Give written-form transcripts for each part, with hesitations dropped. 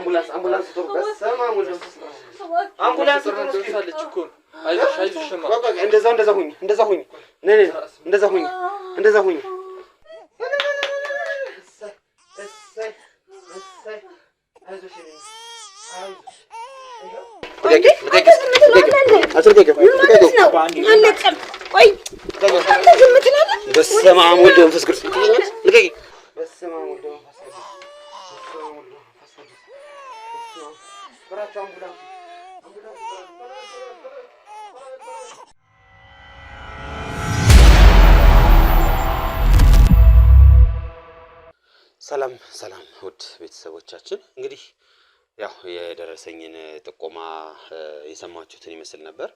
አምቡላንስ ጥሩ በሰማ አምቡላንስ ትደርሳለች እኮ አይዞሽ ሸማ በቃ እንደዛ ሁኚ ነይ እንደዛ ሁኚ ሰላም ውድ ቤተሰቦቻችን እንግዲህ ያው የደረሰኝን ጥቆማ የሰማችሁትን ይመስል ነበር።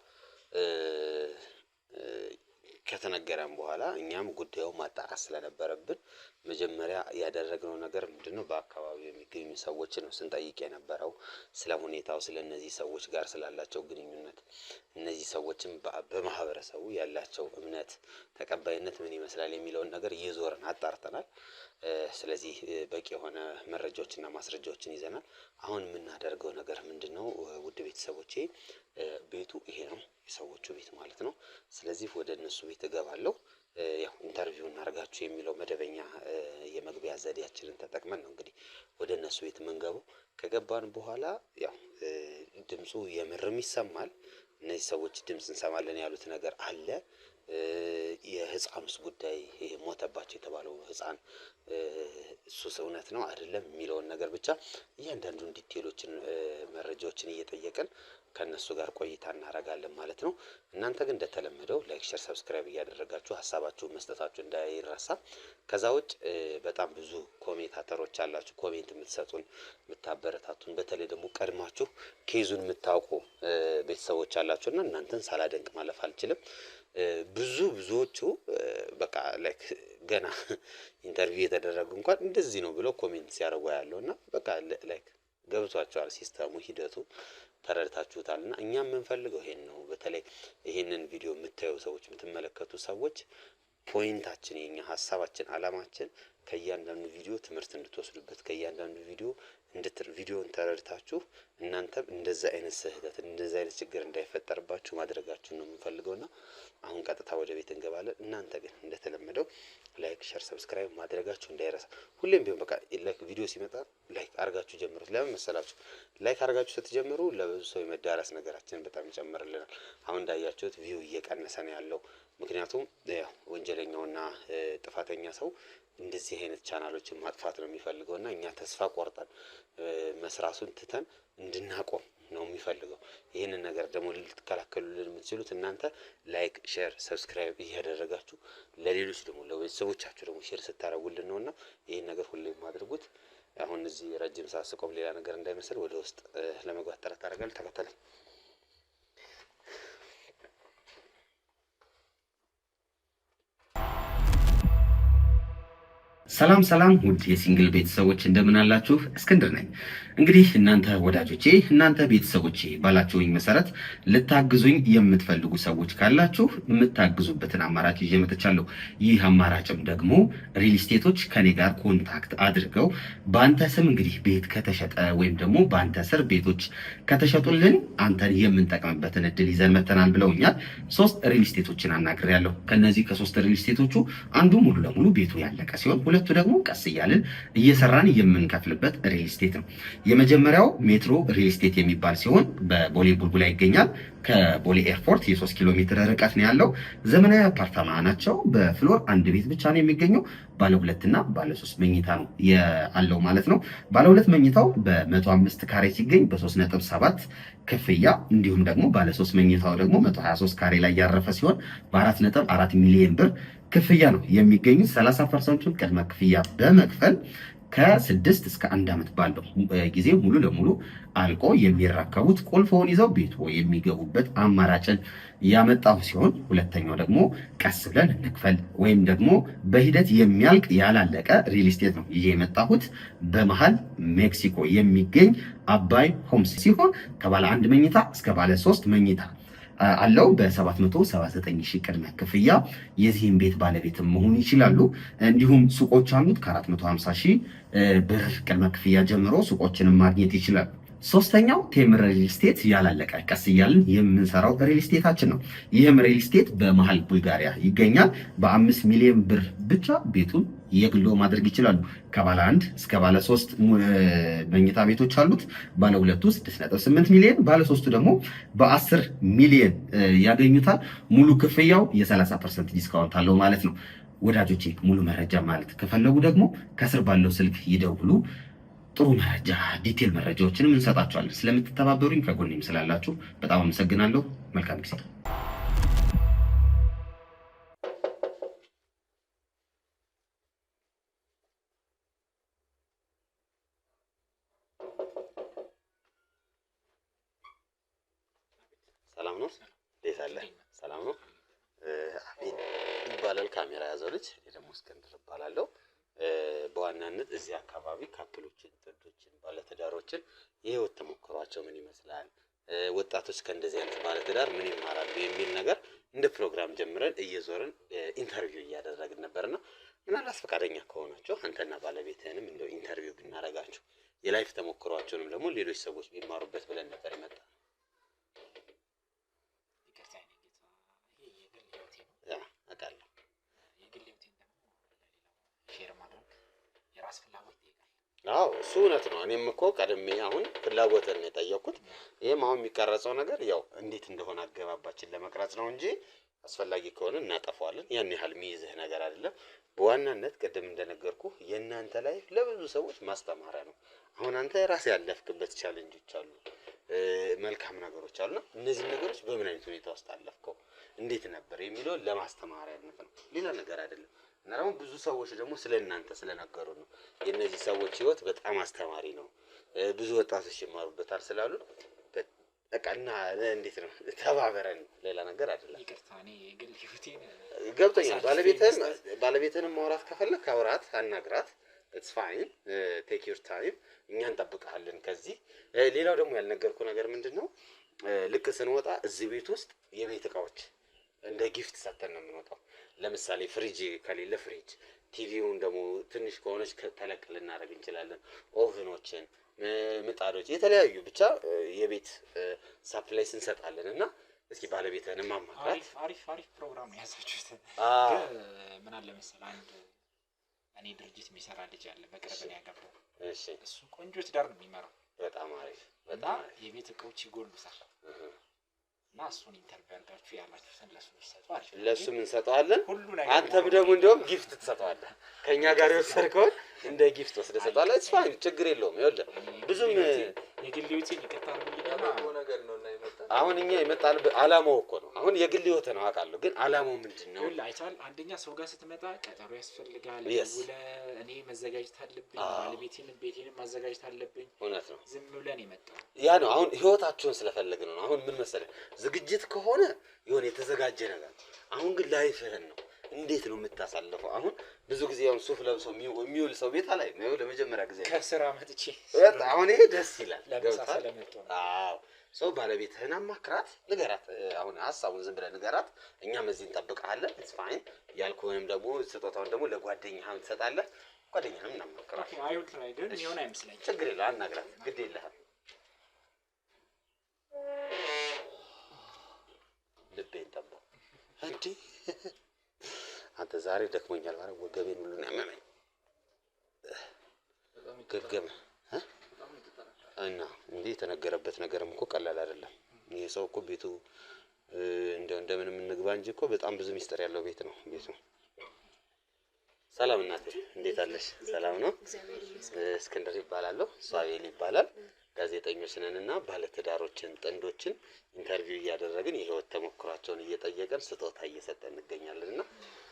ከተነገረን በኋላ እኛም ጉዳዩ ማጣራት ስለነበረብን መጀመሪያ ያደረግነው ነገር ምንድነው በአካባቢው የሚገኙ ሰዎች ነው ስንጠይቅ የነበረው ስለ ሁኔታው ስለነዚህ ሰዎች ጋር ስላላቸው ግንኙነት እነዚህ ሰዎችም በማህበረሰቡ ያላቸው እምነት ተቀባይነት ምን ይመስላል የሚለውን ነገር እየዞርን አጣርተናል። ስለዚህ በቂ የሆነ መረጃዎችና ማስረጃዎችን ይዘናል። አሁን የምናደርገው ነገር ምንድነው ውድ ቤተሰቦቼ ቤቱ ይሄ ነው የሰዎቹ ቤት ማለት ነው። ስለዚህ ወደ እነሱ ቤት እገባለሁ ያው ኢንተርቪው እናርጋችሁ የሚለው መደበኛ የመግቢያ ዘዴያችንን ተጠቅመን ነው እንግዲህ ወደ እነሱ ቤት የምንገባው። ከገባን በኋላ ያው ድምፁ የምርም ይሰማል። እነዚህ ሰዎች ድምጽ እንሰማለን ያሉት ነገር አለ። የህፃኑስ ጉዳይ ይሄ ሞተባቸው የተባለው ህፃን እሱስ እውነት ነው አይደለም የሚለውን ነገር ብቻ እያንዳንዱን ዲቴሎችን መረጃዎችን እየጠየቅን ከነሱ ጋር ቆይታ እናደርጋለን ማለት ነው። እናንተ ግን እንደተለመደው ላይክ ሼር ሰብስክራይብ እያደረጋችሁ ሀሳባችሁን መስጠታችሁ እንዳይረሳ። ከዛ ውጭ በጣም ብዙ ኮሜንታተሮች አላችሁ ኮሜንት የምትሰጡን የምታበረታቱን በተለይ ደግሞ ቀድማችሁ ኬዙን የምታውቁ ቤተሰቦች አላችሁና እናንተን ሳላደንቅ ማለፍ አልችልም። ብዙዎቹ በቃ ላይክ ገና ኢንተርቪው የተደረጉ እንኳን እንደዚህ ነው ብለው ኮሜንት ሲያደርጉ ያለውና በቃ ላይክ ገብቷቸዋል ሲስተሙ ሂደቱ ተረድታችሁታልና እኛም የምንፈልገው ይሄን ነው። በተለይ ይሄንን ቪዲዮ የምታዩ ሰዎች የምትመለከቱ ሰዎች ፖይንታችን የኛ ሐሳባችን አላማችን ከእያንዳንዱ ቪዲዮ ትምህርት እንድትወስዱበት ከእያንዳንዱ ቪዲዮን ተረድታችሁ እናንተም እንደዛ አይነት ስህተት እንደዛ አይነት ችግር እንዳይፈጠርባችሁ ማድረጋችሁን ነው የምንፈልገውና አሁን ቀጥታ ወደ ቤት እንገባለን። እናንተ ግን እንደተለመደው ላይክ ሼር ሰብስክራይብ ማድረጋችሁ እንዳይረሳ። ሁሌም ቢሆን በቃ ላይክ ቪዲዮ ሲመጣ ላይክ አርጋችሁ ጀምሩት። ለምን መሰላችሁ? ላይክ አርጋችሁ ስትጀምሩ ለብዙ ሰው የመዳረስ ነገራችን በጣም ይጨምርልናል። አሁን እንዳያችሁት ቪው እየቀነሰ ነው ያለው። ምክንያቱም ያው ወንጀለኛውና ጥፋተኛ ሰው እንደዚህ አይነት ቻናሎችን ማጥፋት ነው የሚፈልገውና እኛ ተስፋ ቆርጠን መስራቱን ትተን እንድናቆም ነው የሚፈልገው። ይሄንን ነገር ደግሞ ልትከላከሉልን የምትችሉት እናንተ ላይክ ሼር ሰብስክራይብ እያደረጋችሁ ለሌሎች ደግሞ ለቤተሰቦቻችሁ ደግሞ ሼር ስታደርጉልን ነውና ይሄን ነገር ሁሌም አድርጉት። አሁን እዚህ ረጅም ሰዓት ስቆም ሌላ ነገር እንዳይመስል ወደ ውስጥ ለመግባት ጥረት አደርጋለሁ። ተከተለኝ። ሰላም ውድ የሲንግል ቤተሰቦች እንደምን አላችሁ? እስክንድር ነኝ። እንግዲህ እናንተ ወዳጆቼ እናንተ ቤተሰቦቼ ባላችሁኝ መሰረት ልታግዙኝ የምትፈልጉ ሰዎች ካላችሁ የምታግዙበትን አማራጭ ይዤ መጥቻለሁ። ይህ አማራጭም ደግሞ ሪል ስቴቶች ከኔ ጋር ኮንታክት አድርገው በአንተ ስም እንግዲህ ቤት ከተሸጠ ወይም ደግሞ በአንተ ስር ቤቶች ከተሸጡልን አንተን የምንጠቅምበትን እድል ይዘን መተናል ብለውኛል። 3 ሪል ስቴቶችን አናግሬያለሁ። ከነዚህ ከ3 ሪል ስቴቶቹ አንዱ ሙሉ ለሙሉ ቤቱ ያለቀ ሲሆን ሁለቱ ደግሞ ቀስ እያልን እየሰራን የምንከፍልበት ሪል ስቴት ነው። የመጀመሪያው ሜትሮ ሪል ስቴት የሚባል ሲሆን በቦሌ ቡልቡላ ይገኛል። ከቦሌ ኤርፖርት የ3 ኪሎ ሜትር ርቀት ነው ያለው። ዘመናዊ አፓርታማ ናቸው። በፍሎር አንድ ቤት ብቻ ነው የሚገኘው። ባለ 2 እና ባለ 3 መኝታ ነው ያለው ማለት ነው። ባለ 2 መኝታው በ105 ካሬ ሲገኝ በ3.7 ክፍያ እንዲሁም ደግሞ ባለ 3 መኝታው ደግሞ 123 ካሬ ላይ ያረፈ ሲሆን በ4.4 ሚሊዮን ብር ክፍያ ነው የሚገኙት። 30% ቅድመ ክፍያ በመክፈል ከ6 እስከ 1 ዓመት ባለው ጊዜ ሙሉ ለሙሉ አልቆ የሚረከቡት ቁልፎን ይዘው ቤቱ የሚገቡበት አማራጭን ያመጣው ሲሆን ሁለተኛው ደግሞ ቀስ ብለን እንክፈል ወይም ደግሞ በሂደት የሚያልቅ ያላለቀ ሪል ስቴት ነው ይሄ የመጣሁት። በመሃል ሜክሲኮ የሚገኝ አባይ ሆምስ ሲሆን ከባለ 1 መኝታ እስከ ባለ 3 መኝታ አለው። በ779 ሺህ ቅድመ ክፍያ የዚህም ቤት ባለቤትም መሆን ይችላሉ። እንዲሁም ሱቆች አሉት። ከ450 ሺህ ብር ቅድመ ክፍያ ጀምሮ ሱቆችንም ማግኘት ይችላሉ። ሶስተኛው ቴምር ሪል ስቴት ያላለቀ ቀስ እያልን የምንሰራው ሪል ስቴታችን ነው። ይህም ሪል ስቴት በመሀል ቡልጋሪያ ይገኛል። በ5 ሚሊዮን ብር ብቻ ቤቱን የግሎ ማድረግ ይችላሉ። ከባለ 1 እስከ ባለ 3 መኝታ ቤቶች አሉት። ባለ 2 6.8 ሚሊዮን፣ ባለ 3 ደግሞ በ10 ሚሊዮን ያገኙታል። ሙሉ ክፍያው የ30% ዲስካውንት አለው ማለት ነው። ወዳጆቼ ሙሉ መረጃ ማለት ከፈለጉ ደግሞ ከስር ባለው ስልክ ይደውሉ። ጥሩ መረጃ ዲቴል መረጃዎችንም እንሰጣችኋለን። ስለምትተባበሩኝ ከጎኔም ስላላችሁ በጣም አመሰግናለሁ። መልካም ጊዜ። ሰላም ነው? እንዴት አለ? ሰላም ነው? አቤል ይባላል ካሜራ ያዘው ልጅ። እኔ ደግሞ እስክንድር እባላለሁ። በዋናነት እዚህ አካባቢ ካፕሎችን፣ ጥንዶችን፣ ባለትዳሮችን የህይወት ተሞክሯቸው ምን ይመስላል፣ ወጣቶች ከእንደዚህ አይነት ባለትዳር ምን ይማራሉ የሚል ነገር እንደ ፕሮግራም ጀምረን እየዞርን ኢንተርቪው እያደረግን ነበርና ምናልባት ፈቃደኛ ከሆናችሁ አንተና ባለቤትህንም እንደው ኢንተርቪው ብናረጋችሁ የላይፍ ተሞክሯቸውንም ደግሞ ሌሎች ሰዎች ቢማሩበት ብለን ነበር የመጣ ነው። አውቃለሁ። አዎ እሱ እውነት ነው። እኔም እኮ ቀድሜ አሁን ፍላጎትን ነው የጠየኩት። ይሄም አሁን የሚቀረጸው ነገር ያው እንዴት እንደሆነ አገባባችን ለመቅረጽ ነው እንጂ አስፈላጊ ከሆነ እናጠፋዋለን። ያን ያህል የሚይዝህ ነገር አይደለም። በዋናነት ቅድም እንደነገርኩ የእናንተ ላይ ለብዙ ሰዎች ማስተማሪያ ነው። አሁን አንተ ራስህ ያለፍክበት ቻሌንጆች አሉ፣ መልካም ነገሮች አሉና እነዚህ ነገሮች በምን አይነት ሁኔታ ውስጥ አለፍከው፣ እንዴት ነበር የሚለው ለማስተማሪያነት ነው፣ ሌላ ነገር አይደለም። እና ደግሞ ብዙ ሰዎች ደግሞ ስለ እናንተ ስለነገሩ ነው። የእነዚህ ሰዎች ህይወት በጣም አስተማሪ ነው፣ ብዙ ወጣቶች ይማሩበታል ስላሉ በቃ እና እንዴት ነው ተባበረን፣ ሌላ ነገር አይደለም። ይቅርታ እኔ የግል ህይወቴን ገብቶኛል። ባለቤትህንም ማውራት ከፈለክ አውራት፣ አናግራት። ኢትስ ፋይን ቴክ ዩር ታይም፣ እኛ እንጠብቅሃለን። ከዚህ ሌላው ደግሞ ያልነገርኩ ነገር ምንድነው፣ ልክ ስንወጣ እዚህ ቤት ውስጥ የቤት እቃዎች እንደ ጊፍት ሰጥተን ነው የምንወጣው። ለምሳሌ ፍሪጅ ከሌለ ፍሪጅ፣ ቲቪውን ደግሞ ትንሽ ከሆነች ተለቅ ልናደርግ እንችላለን። ኦቭኖችን፣ ምጣዶች፣ የተለያዩ ብቻ የቤት ሳፕላይስ እንሰጣለን። እና እስኪ ባለቤትህንም ማማክራት። አሪፍ ፕሮግራም ነው ያዛችሁት። ምን አለ መሰለህ አንድ እኔ ድርጅት የሚሰራ ልጅ አለ፣ በቅርብ ነው ያገባው። እሺ እሱ ቆንጆ ትዳር ነው የሚመራው። በጣም አሪፍ። በጣም የቤት እቃዎች ይጎሉታል እና እሱን ኢንተርቪው አድርጋችሁ ያላችሁትን ለሱ ይሰጡ አሪፍ። ለሱም እንሰጠዋለን። አንተም ደግሞ እንደውም ጊፍት ትሰጠዋለህ። ከኛ ጋር የወሰድከውን እንደ ጊፍት ወስደህ ትሰጠዋለህ። እሱ ፋይን፣ ችግር የለውም። ይኸውልህ ብዙም የግል ህይወቴን ይቅርታ ነገር ነው እና የመጣው አሁን እኛ የመጣንበት አላማው እኮ ነው። አሁን የግል ህይወት ነው አውቃለሁ፣ ግን አላማው ምንድን ነው? አይቻል አንደኛ ሰው ጋር ስትመጣ ቀጠሮ ያስፈልጋል። እኔ መዘጋጀት አለብኝ፣ ባለቤቴንም ቤቴንም ማዘጋጀት አለብኝ። እውነት ነው። ዝም ብለን የመጣው ያ ነው። አሁን ህይወታችሁን ስለፈለግን ነው። አሁን ምን መሰለህ፣ ዝግጅት ከሆነ የሆነ የተዘጋጀ ነገር፣ አሁን ግን ላይፍህን ነው እንዴት ነው የምታሳልፈው? አሁን ብዙ ጊዜ አሁን ሱፍ ለብሶ የሚውል ሰው ቤት ላይ ነው ለመጀመሪያ ጊዜ ከስራ መጥቼ አሁን ይሄ ደስ ይላል። ገብቶሃል? አዎ ሰው ባለቤትህን አማክራት፣ ንገራት። አሁን ሀሳቡን ዝም ብለህ ንገራት። እኛም እዚህ እንጠብቅሃለን። ኢትስ ፋይን። ያልኩህንም ደግሞ ስጦታውን ደግሞ ለጓደኛህም ትሰጣለህ። ጓደኛህም እናማክራት። አይሁን ላይ ግን ይሆን አይመስለኝም። ችግር የለውም፣ አናግራት። ግድ የለህም። ልቤን ጠባው እንዴ! አንተ ዛሬ ደክሞኛል ማለት ወገቤን ሁሉ ነው ያመመኝ። ገገመ እና እንዴ የተነገረበት ነገርም እኮ ቀላል አይደለም። ይሄ ሰው እኮ ቤቱ እንደምንም እንግባ እንጂ እኮ በጣም ብዙ ሚስጥር ያለው ቤት ነው ቤቱ። ሰላም እናቴ፣ እንዴት አለሽ? ሰላም ነው። እስክንድር ይባላለሁ፣ ሷቤል ይባላል። ጋዜጠኞች ነንና ባለትዳሮችን፣ ጥንዶችን ኢንተርቪው እያደረግን የህይወት ተሞክሯቸውን እየጠየቀን ስጦታ እየሰጠን እንገኛለንና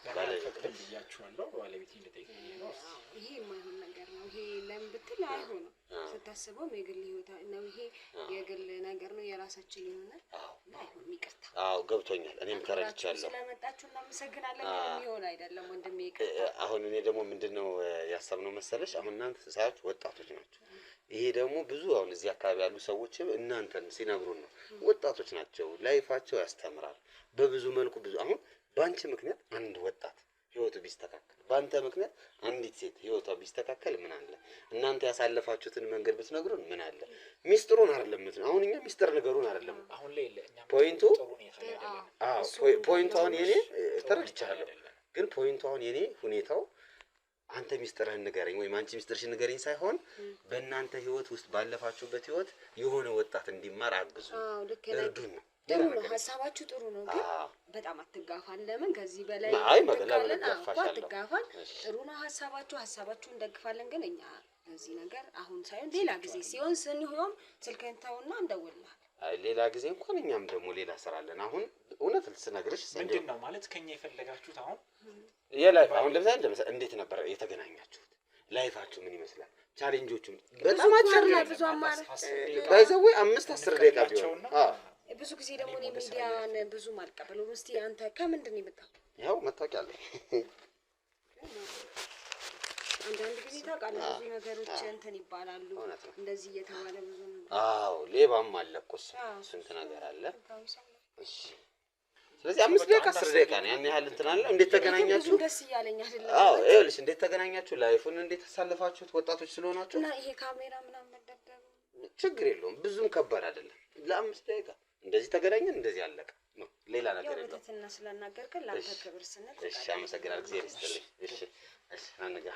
ባለቤቴ ልያችኋለሁ። ባለቤቴ ልጠይቀኝ ነው። ይሄ የማይሆን ነገር ነው። ይሄ ለምን ብትል አይሆንም። ስታስበው የግል ህይወት ነው። ይሄ የግል ነገር ነው፣ የራሳችን ይሆናል። አይሆንም። ይቅርታ። አዎ ገብቶኛል። እኔም ተረድቻለሁ። ስለመጣችሁ እናመሰግናለን። የሚሆን አይደለም ወንድሜ፣ ይቅርታ። አሁን እኔ ደግሞ ምንድነው ያሰብነው መሰለሽ፣ አሁን እናንተ ሳያችሁ ወጣቶች ናቸው። ይሄ ደግሞ ብዙ አሁን እዚህ አካባቢ ያሉ ሰዎች እናንተን ሲነግሩን ነው። ወጣቶች ናቸው፣ ላይፋቸው ያስተምራል በብዙ መልኩ። ብዙ አሁን በአንቺ ምክንያት አንድ ወጣት ህይወቱ ቢስተካከል፣ በአንተ ምክንያት አንዲት ሴት ህይወቷ ቢስተካከል ምን አለ? እናንተ ያሳለፋችሁትን መንገድ ብትነግሩን ምን አለ? ሚስጥሩን አይደለም አሁን እኛ ሚስጥር ነገሩን አይደለም አሁን ላይ ለኛ ፖይንቱ ፖይንቱ አሁን የኔ ጥሩ ተረድቻለሁ። ግን ፖይንቱ አሁን የኔ ሁኔታው አንተ ሚስጥርህን ንገረኝ ወይም አንቺ ሚስጥርሽን ንገረኝ ሳይሆን በእናንተ ህይወት ውስጥ ባለፋችሁበት ህይወት የሆነ ወጣት እንዲማር አግዙ፣ እርዱን ነው። ጥሩ ነው፣ ሀሳባችሁ ጥሩ ነው። ግን በጣም አትጋፋን። ለምን ከዚህ በላይ አትጋፋን። ጥሩ ነው ሀሳባችሁ፣ ሀሳባችሁን እንደግፋለን። ግን እኛ በዚህ ነገር አሁን ሳይሆን ሌላ ጊዜ ሲሆን ስንሆን ስልክህን ተውና እንደውልሃል። ሌላ ጊዜ እንኳን እኛም ደግሞ ሌላ ስራ አለን። አሁን እውነት ልስነግርሽ ምንድን ነው ማለት ከኛ የፈለጋችሁት አሁን አሁን ለምሳሌ እንዴት ነበር የተገናኛችሁት? ላይፋችሁ ምን ይመስላል? ቻሌንጆቹም በጣም አጭር ነው። ብዙ አማራጭ ባይዘው 5-10 ደቂቃ ቢሆን ብዙ ጊዜ ደግሞ ሚዲያን ብዙ አልቀበለው። እስቲ አንተ ከምንድን ነው የመጣው? ያው መታወቂያ አለ። አንዳንድ ጊዜ ታውቃለህ ብዙ ነገሮች እንትን ይባላሉ እንደዚህ እየተባለ ብዙ ነው። ሌባም አለ እኮ ስንት ነገር አለ። እሺ ስለዚህ 5 ደቂቃ 10 ደቂቃ ነው ያን ያህል እንትን አለ። እንዴት ተገናኛችሁ? ደስ እያለኝ አይደለም? ይኸውልሽ እንዴት ተገናኛችሁ? ላይፉን እንዴት አሳልፋችሁት? ወጣቶች ስለሆናችሁ እና ይሄ ካሜራ ምናምን መደብደብ ችግር የለውም፣ ብዙም ከባድ አይደለም። ለ5 ደቂቃ እንደዚህ ተገናኘን፣ እንደዚህ አለቀ ነው፣ ሌላ ነገር የለውም። ወተትና ስለናገርከን ላንተ ክብር ስንል እሺ፣ አመሰግናለሁ። እግዚአብሔር ይስጥልኝ። እሺ አንጋ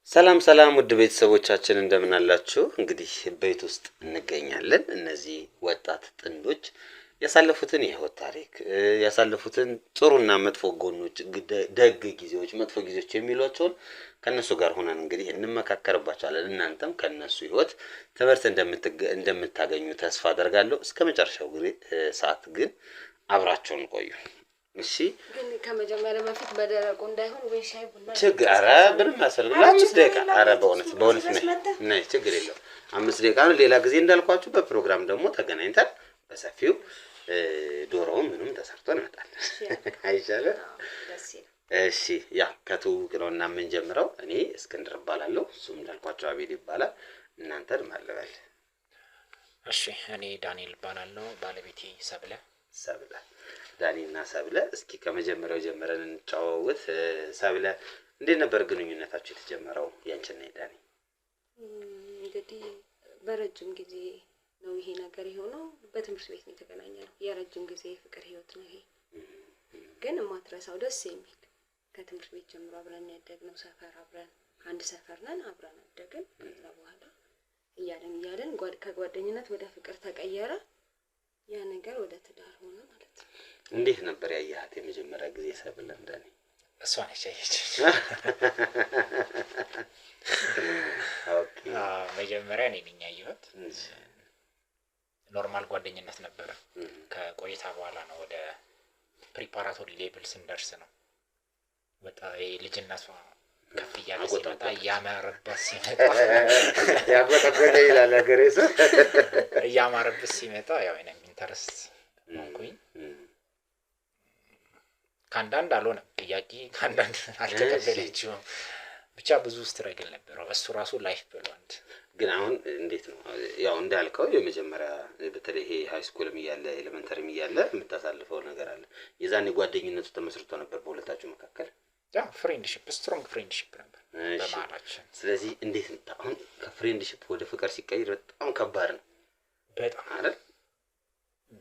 ሰላም ውድ ቤተሰቦቻችን እንደምን አላችሁ? እንግዲህ ቤት ውስጥ እንገኛለን። እነዚህ ወጣት ጥንዶች ያሳለፉትን የህይወት ታሪክ ያሳለፉትን ጥሩና መጥፎ ጎኖች፣ ደግ ጊዜዎች፣ መጥፎ ጊዜዎች የሚሏቸውን ከነሱ ጋር ሆነን እንግዲህ እንመካከርባቸዋለን። እናንተም ከነሱ ህይወት ትምህርት እንደምታገኙ ተስፋ አደርጋለሁ። እስከ መጨረሻው ሰዓት ግን አብራቸውን ቆዩ። እሺ ግን ከመጀመሪያ በፊት በደረቁ እንዳይሆን ወይ ሻይ ቡና ችግር ምንም ያስፈልግ ለ5 ደቂቃ በእውነት ነይ ችግር የለው 5 ደቂቃ ነው። ሌላ ጊዜ እንዳልኳችሁ በፕሮግራም ደግሞ ተገናኝተን በሰፊው ዶሮውን ምንም ተሰርቶ እንመጣለን። አይሻልም? እሺ ያ ከትውውቅ ነውና የምንጀምረው። እኔ እስክንድር እባላለሁ፣ እሱም እንዳልኳችሁ አቤል ይባላል። እናንተን ማለበል? እሺ እኔ ዳንኤል እባላለሁ፣ ባለቤቴ ሰብለ። ዳኒና ሰብለ፣ እስኪ ከመጀመሪያው ጀምረን እንጫወት። ሰብለ እንዴት ነበር ግንኙነታችሁ የተጀመረው ያንቺና የዳኒ? እንግዲህ በረጅም ጊዜ ነው ይሄ ነገር የሆነው። በትምህርት ቤት ነው የተገናኘነው። የረጅም ጊዜ ፍቅር ህይወት ነው ይሄ። ግን የማትረሳው ደስ የሚል ከትምህርት ቤት ጀምሮ አብረን ያደግነው፣ ሰፈር አብረን አንድ ሰፈር ነን፣ አብረን አደግን። ከዛ በኋላ እያለን ከጓደኝነት ወደ ፍቅር ተቀየረ። ያ ነገር ወደ ትዳር ሆነ ማለት ነው። እንዴት ነበር ያያት የመጀመሪያ ጊዜ ሰብለ? እንደኔ እሷ ነች ያየች። ኦኬ መጀመሪያ እኔ ነኝ ያየሁት። ኖርማል ጓደኝነት ነበረ። ከቆይታ በኋላ ነው ወደ ፕሪፓራቶሪ ሌቭል ስንደርስ ነው ወጣ የልጅነቷ ከፍ እያለ ሲመጣ እያማረበት ሲመጣ ያጎጠጎጠ ይላል ሀገሬ ሰው። እያማረበት ሲመጣ ያው እኔም ኢንተረስት ሆንኩኝ። ከአንዳንድ አልሆነም ጥያቄ፣ ከአንዳንድ አልተቀበለችውም። ብቻ ብዙ ስትረግል ነበረው እሱ ራሱ ላይፍ ብሏል። ግን አሁን እንዴት ነው ያው እንዳልከው የመጀመሪያ በተለይ ይሄ ሃይ ስኩልም እያለ ኤሌመንተሪም እያለ የምታሳልፈው ነገር አለ። የዛኔ ጓደኝነቱ ተመስርቶ ነበር በሁለታችሁ መካከል? ያ ፍሬንድሺፕ፣ ስትሮንግ ፍሬንድሺፕ ነበር በመሀላችን። ስለዚህ እንዴት ነው አሁን ከፍሬንድሺፕ ወደ ፍቅር ሲቀይር በጣም ከባድ ነው። በጣም አይደል?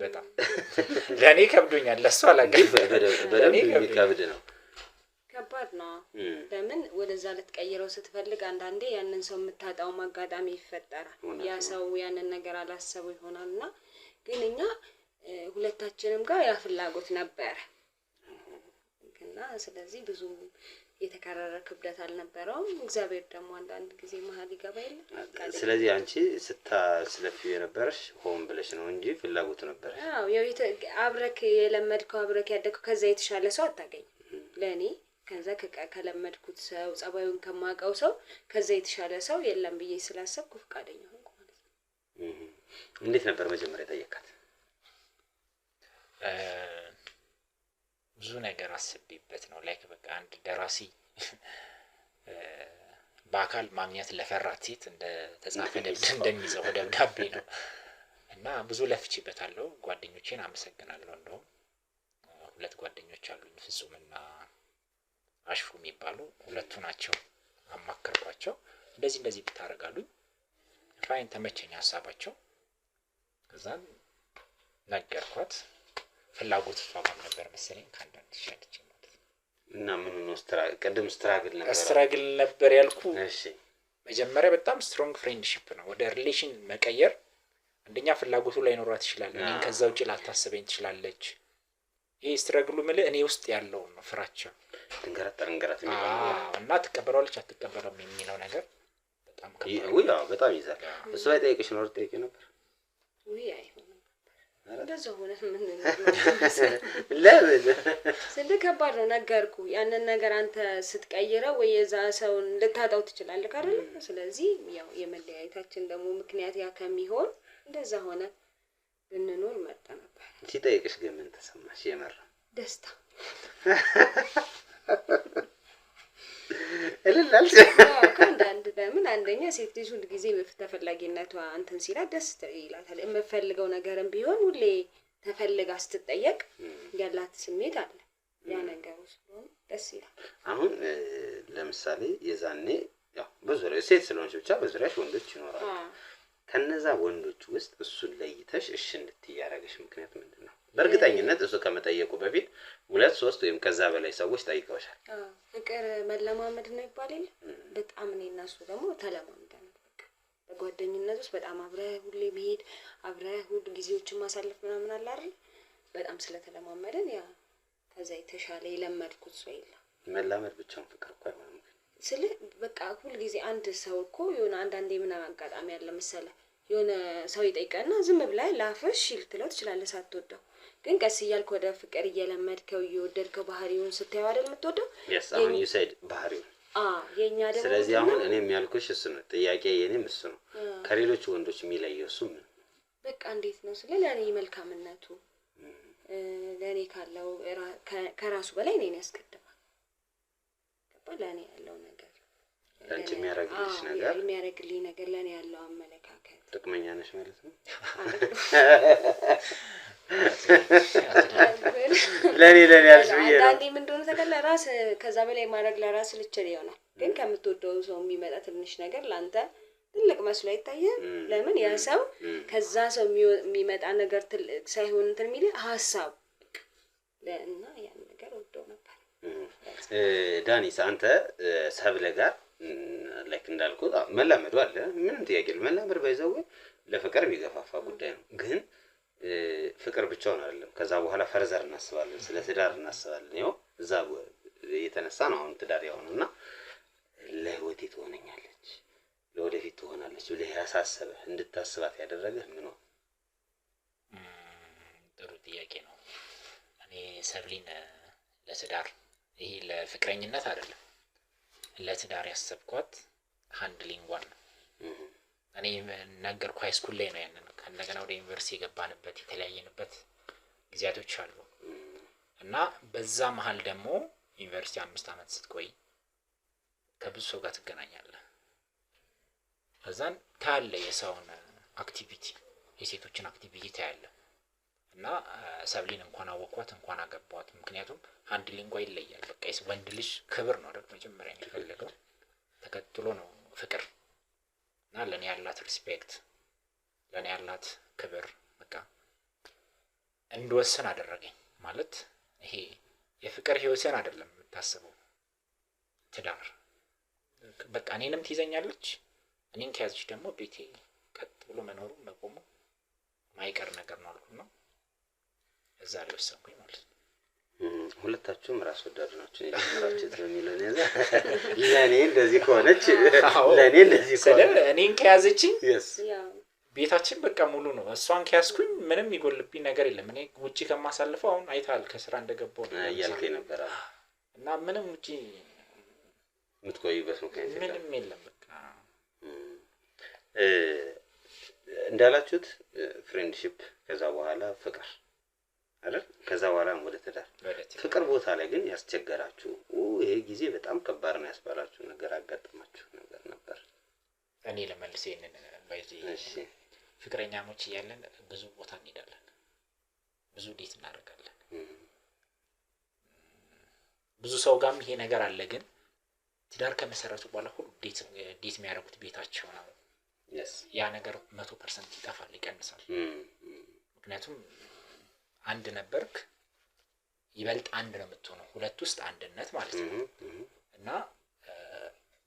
በጣም ለኔ ከብዶኛል፣ ለሷ አላገኝ በደንብ የሚከብድ ነው። ከባድ ነው። ለምን ወደዛ ልትቀይረው ስትፈልግ አንዳንዴ ያንን ሰው የምታጣው አጋጣሚ ይፈጠራል። ያ ሰው ያንን ነገር አላሰበው ይሆናልና ግን እኛ ሁለታችንም ጋር ያ ፍላጎት ነበረ እና ስለዚህ ብዙ የተከረረ ክብደት አልነበረውም። እግዚአብሔር ደግሞ አንዳንድ ጊዜ መሀል ይገባ የለ። ስለዚህ አንቺ ስታስለፊው የነበረሽ ሆን ብለሽ ነው እንጂ ፍላጎት ነበር? አዎ ያው አብረክ የለመድከው አብረክ ያደግከው ከዛ የተሻለ ሰው አታገኝም። ለኔ ከዛ ከለመድኩት ሰው ጸባዩን ከማውቀው ሰው ከዛ የተሻለ ሰው የለም ብዬ ስላሰብኩ ፈቃደኛ ሆንኩ ማለት ነው። እንዴት ነበር መጀመሪያ ጠየቃት? ብዙ ነገር አስቤበት ነው። ላይክ በቃ አንድ ደራሲ በአካል ማግኘት ለፈራት ሴት እንደ ተጻፈ እንደሚዘው ደብዳቤ ነው እና ብዙ ለፍቼበታለሁ። ጓደኞቼን አመሰግናለሁ። እንደውም 2 ጓደኞች አሉኝ ፍጹምና አሽፉ የሚባሉ 2ቱ ናቸው። አማከርኳቸው እንደዚህ ብታረጋሉኝ ፋይን ተመቸኝ ሐሳባቸው። ከዛን ነገርኳት። ፍላጎት ሷጋም ነበር መሰለኝ ካንዳንድ ሻለች ማለት እና ምን ነው ቅድም ስትራግል ነበር ያልኩ። እሺ መጀመሪያ በጣም ስትሮንግ ፍሬንድሺፕ ነው ወደ ሪሌሽን መቀየር። አንደኛ ፍላጎቱ ላይ ኖሯት ይችላል፣ እኔን ከዛ ውጪ ላታስበኝ ትችላለች። ይሄ ስትራግሉ ማለት እኔ ውስጥ ያለው ነው ፍራቻ እንገራት እና ትቀበላለች አትቀበለም የሚለው ነገር በጣም በጣም ይዛል። እሱ ላይ ጠይቅሽ ነው ጠይቄ ነበር አይሆንም እንደዛ ሆነ ምን ነው ለምን ስለከባድ ነው ነገርኩ። ያንን ነገር አንተ ስትቀይረው ወይ የዛ ሰውን ልታጣው ትችላለህ አይደል? ስለዚህ ያው የመለያየታችን ደግሞ ምክንያት ያ ከሚሆን እንደዛ ሆነ ብንኖር መጣ ነበር። ሲጠይቅሽ ግን ምን ተሰማሽ? የመራ ደስታ እልላል ከአንዳንድ ለምን አንደኛ ሴት ልጅ ሁሉ ጊዜ በተፈላጊነቷ አንተን ሲላት ደስ ይላታል። የምፈልገው ነገርም ቢሆን ሁሌ ተፈልጋ ስትጠየቅ ያላት ስሜት አለ። ያ ነገር ስለሆነ ደስ ይላል። አሁን ለምሳሌ የዛኔ ያው በዙሪያው ሴት ስለሆነች ብቻ በዙሪያሽ ወንዶች ይኖራሉ። ከነዛ ወንዶች ውስጥ እሱን ለይተሽ እሺ እንድትያረግሽ ምክንያት ምንድነው? በእርግጠኝነት እሱ ከመጠየቁ በፊት 2 3 ወይም ከዛ በላይ ሰዎች ጠይቀውሻል። ፍቅር መለማመድ ነው ይባላል። በጣም እኔና እሱ ደግሞ ተለማምደን በቃ በጓደኝነት ውስጥ በጣም አብረህ ሁሌ መሄድ አብረህ ሁሉ ጊዜዎችን ማሳለፍ ምናምን አለ አይደል? በጣም ስለተለማመደን ያ ከዛ የተሻለ የለመድኩት ሰው የለም። መላመድ ብቻውን ፍቅር እኮ አይሆንም። ስለ በቃ ሁሉ ጊዜ አንድ ሰው እኮ የሆነ አንዳንዴ ምን አጋጣሚ ያለ መሰለህ የሆነ ሰው ይጠይቀና ዝም ብለህ ላፈሽ ልትለው ትችላለህ ሳትወደው። ግን ቀስ እያልክ ወደ ፍቅር እየለመድከው እየወደድከው ባህሪውን ስታየው አይደል የምትወደው? አሁን you ባህሪው የኛ ደግሞ ስለዚህ አሁን እኔም ያልኩሽ እሱ ነው። ጥያቄ የኔም እሱ ነው። ከሌሎች ወንዶች የሚለየው እሱ ምን በቃ እንዴት ነው ስለ ለኔ መልካምነቱ ለኔ ካለው ከራሱ በላይ እኔን ያስቀድማል። ለኔ ያለው ነገር አንቺ የሚያረግልኝ ነገር ለኔ ያለው አመለካከት ጥቅመኛ ነሽ ማለት ነው። ለኔ ያልሽው አንዳንዴ ምን እንደሆነ ተከለ ራስ ከዛ በላይ ማድረግ ለራስ ልችል ይሆናል። ግን ከምትወደው ሰው የሚመጣ ትንሽ ነገር ላንተ ትልቅ መስሎ አይታየም። ለምን ያ ሰው ከዛ ሰው የሚመጣ ነገር ትልቅ ሳይሆን እንትን የሚል ሐሳብ ለና ያን ነገር ወደው ነበር። ዳኒስ አንተ ሰብለ ጋር ላይክ እንዳልኩት መላመዱ አለ። ምንም ጥያቄ የለም። መላመድ ባይዘው ለፍቅር የሚገፋፋ ጉዳይ ነው። ግን ፍቅር ብቻውን አይደለም። ከዛ በኋላ ፈርዘር እናስባለን፣ ስለ ትዳር እናስባለን። ያው እዛ የተነሳ ነው አሁን ትዳር ያውነውና ለህይወቴ ትሆነኛለች ለወደፊት ትሆናለች ብለህ ያሳሰበህ እንድታስባት ያደረገህ ምን ነው? ጥሩ ጥያቄ ነው። እኔ ሰብሊን ለትዳር ይሄ ለፍቅረኝነት አይደለም ለትዳር ያሰብኳት ሃንድሊንጓን ነው። እኔ ነገርኩ ሃይ ስኩል ላይ ነው ያንን ከእንደገና ወደ ዩኒቨርሲቲ የገባንበት የተለያየንበት ጊዜያቶች አሉ እና በዛ መሃል ደግሞ ዩኒቨርሲቲ 5 አመት ስትቆይ ከብዙ ሰው ጋር ትገናኛለህ። ከዛን ታለ የሰውን አክቲቪቲ የሴቶችን አክቲቪቲ ታያለ እና ሰብሊን እንኳን አወቋት እንኳን አገባዋት። ምክንያቱም ሃንድሊንጓ ይለያል። በቃ ወንድ ልጅ ክብር ነው አይደል መጀመሪያ የሚፈልገው፣ ተከትሎ ነው ፍቅር እና ለኔ ያላት ሪስፔክት ለኔ ያላት ክብር በቃ እንድወሰን አደረገኝ። ማለት ይሄ የፍቅር ህይወትን አይደለም የምታስበው ትዳር በቃ እኔንም ትይዘኛለች፣ እኔን ከያዝሽ ደግሞ ቤቴ ቀጥ ብሎ መኖሩ መቆሙ ማይቀር ነገር ነው አልኩና እዛ ላይ ወሰንኩኝ ማለት ነው። ሁለታችሁም ራስ ወዳድ ናችሁ። እየተመራችሁት በሚለው ነው ለኔ እንደዚህ ከሆነች ለኔ እንደዚህ ከሆነ እኔን ከያዘችኝ ቤታችን በቃ ሙሉ ነው። እሷን ከያዝኩኝ ምንም ይጎልብኝ ነገር የለም። እኔ ውጪ ከማሳልፈው አሁን አይታል ከስራ እንደገባው ነው ያልከኝ ነበር እና ምንም ውጪ ምትቆይበት ምክንያት ምንም የለም። በቃ እንዳላችሁት ፍሬንድሺፕ ከዛ በኋላ ፍቅር አይደል? ከዛ በኋላ ወደ ትዳር ፍቅር ቦታ ላይ ግን ያስቸገራችሁ ይሄ ጊዜ በጣም ከባድ ነው ያስባላችሁ ነገር አጋጠማችሁ ነገር ነበር? እኔ ለመልስ ይሄንን እሺ ፍቅረኛሞች እያለን ብዙ ቦታ እንሄዳለን፣ ብዙ ዴት እናደርጋለን። ብዙ ሰው ጋርም ይሄ ነገር አለ። ግን ትዳር ከመሰረቱ በኋላ ሁሉ ዴት የሚያደርጉት ቤታቸው ነው። ያ ነገር 100% ይጠፋል፣ ይቀንሳል። ምክንያቱም አንድ ነበርክ ይበልጥ አንድ ነው የምትሆነው፣ ሁለት ውስጥ አንድነት ማለት ነው። እና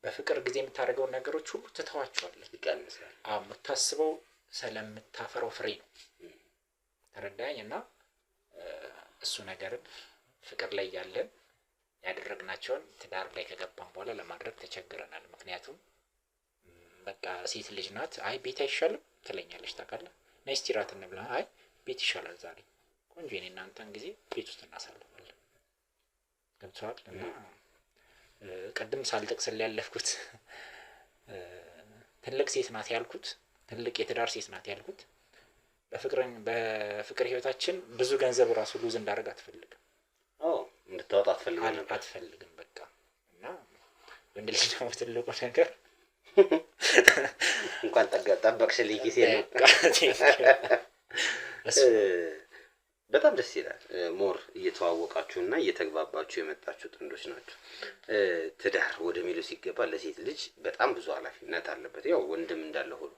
በፍቅር ጊዜ የምታደርገው ነገሮች ሁሉ ትተዋቸዋለህ፣ ይቀንሳል። የምታስበው ስለምታፈረው ፍሬ ነው። ተረዳኝ? እና እሱ ነገርን ፍቅር ላይ ያለን ያደረግናቸውን ትዳር ላይ ከገባን በኋላ ለማድረግ ተቸግረናል። ምክንያቱም በቃ ሴት ልጅ ናት፣ አይ ቤት አይሻልም ትለኛለች። ታውቃለህ? ነይ እስቲ እራት እንብላ፣ አይ ቤት ይሻላል ዛሬ ቆንጆ የኔ እናንተን ጊዜ ቤት ውስጥ እናሳልፋለን። ገብቶሃል? እና ቀደም ሳልጠቅስልህ ያለፍኩት ትልቅ ሴት ናት ያልኩት፣ ትልቅ የትዳር ሴት ናት ያልኩት በፍቅር ህይወታችን ብዙ ገንዘብ ራሱ ሉዝ እንዳደርግ አትፈልግም። እንድታወጣ አትፈልግም በቃ። እና ወንድ ልጅ ደግሞ ትልቁ ነገር እንኳን ጠበቅሽልኝ ጊዜ ነው። በጣም ደስ ይላል። ሞር እየተዋወቃችሁና እየተግባባችሁ የመጣችሁ ጥንዶች ናችሁ። ትዳር ወደሚለው ሲገባ ለሴት ልጅ በጣም ብዙ ኃላፊነት አለበት። ያው ወንድም እንዳለ ሁሉ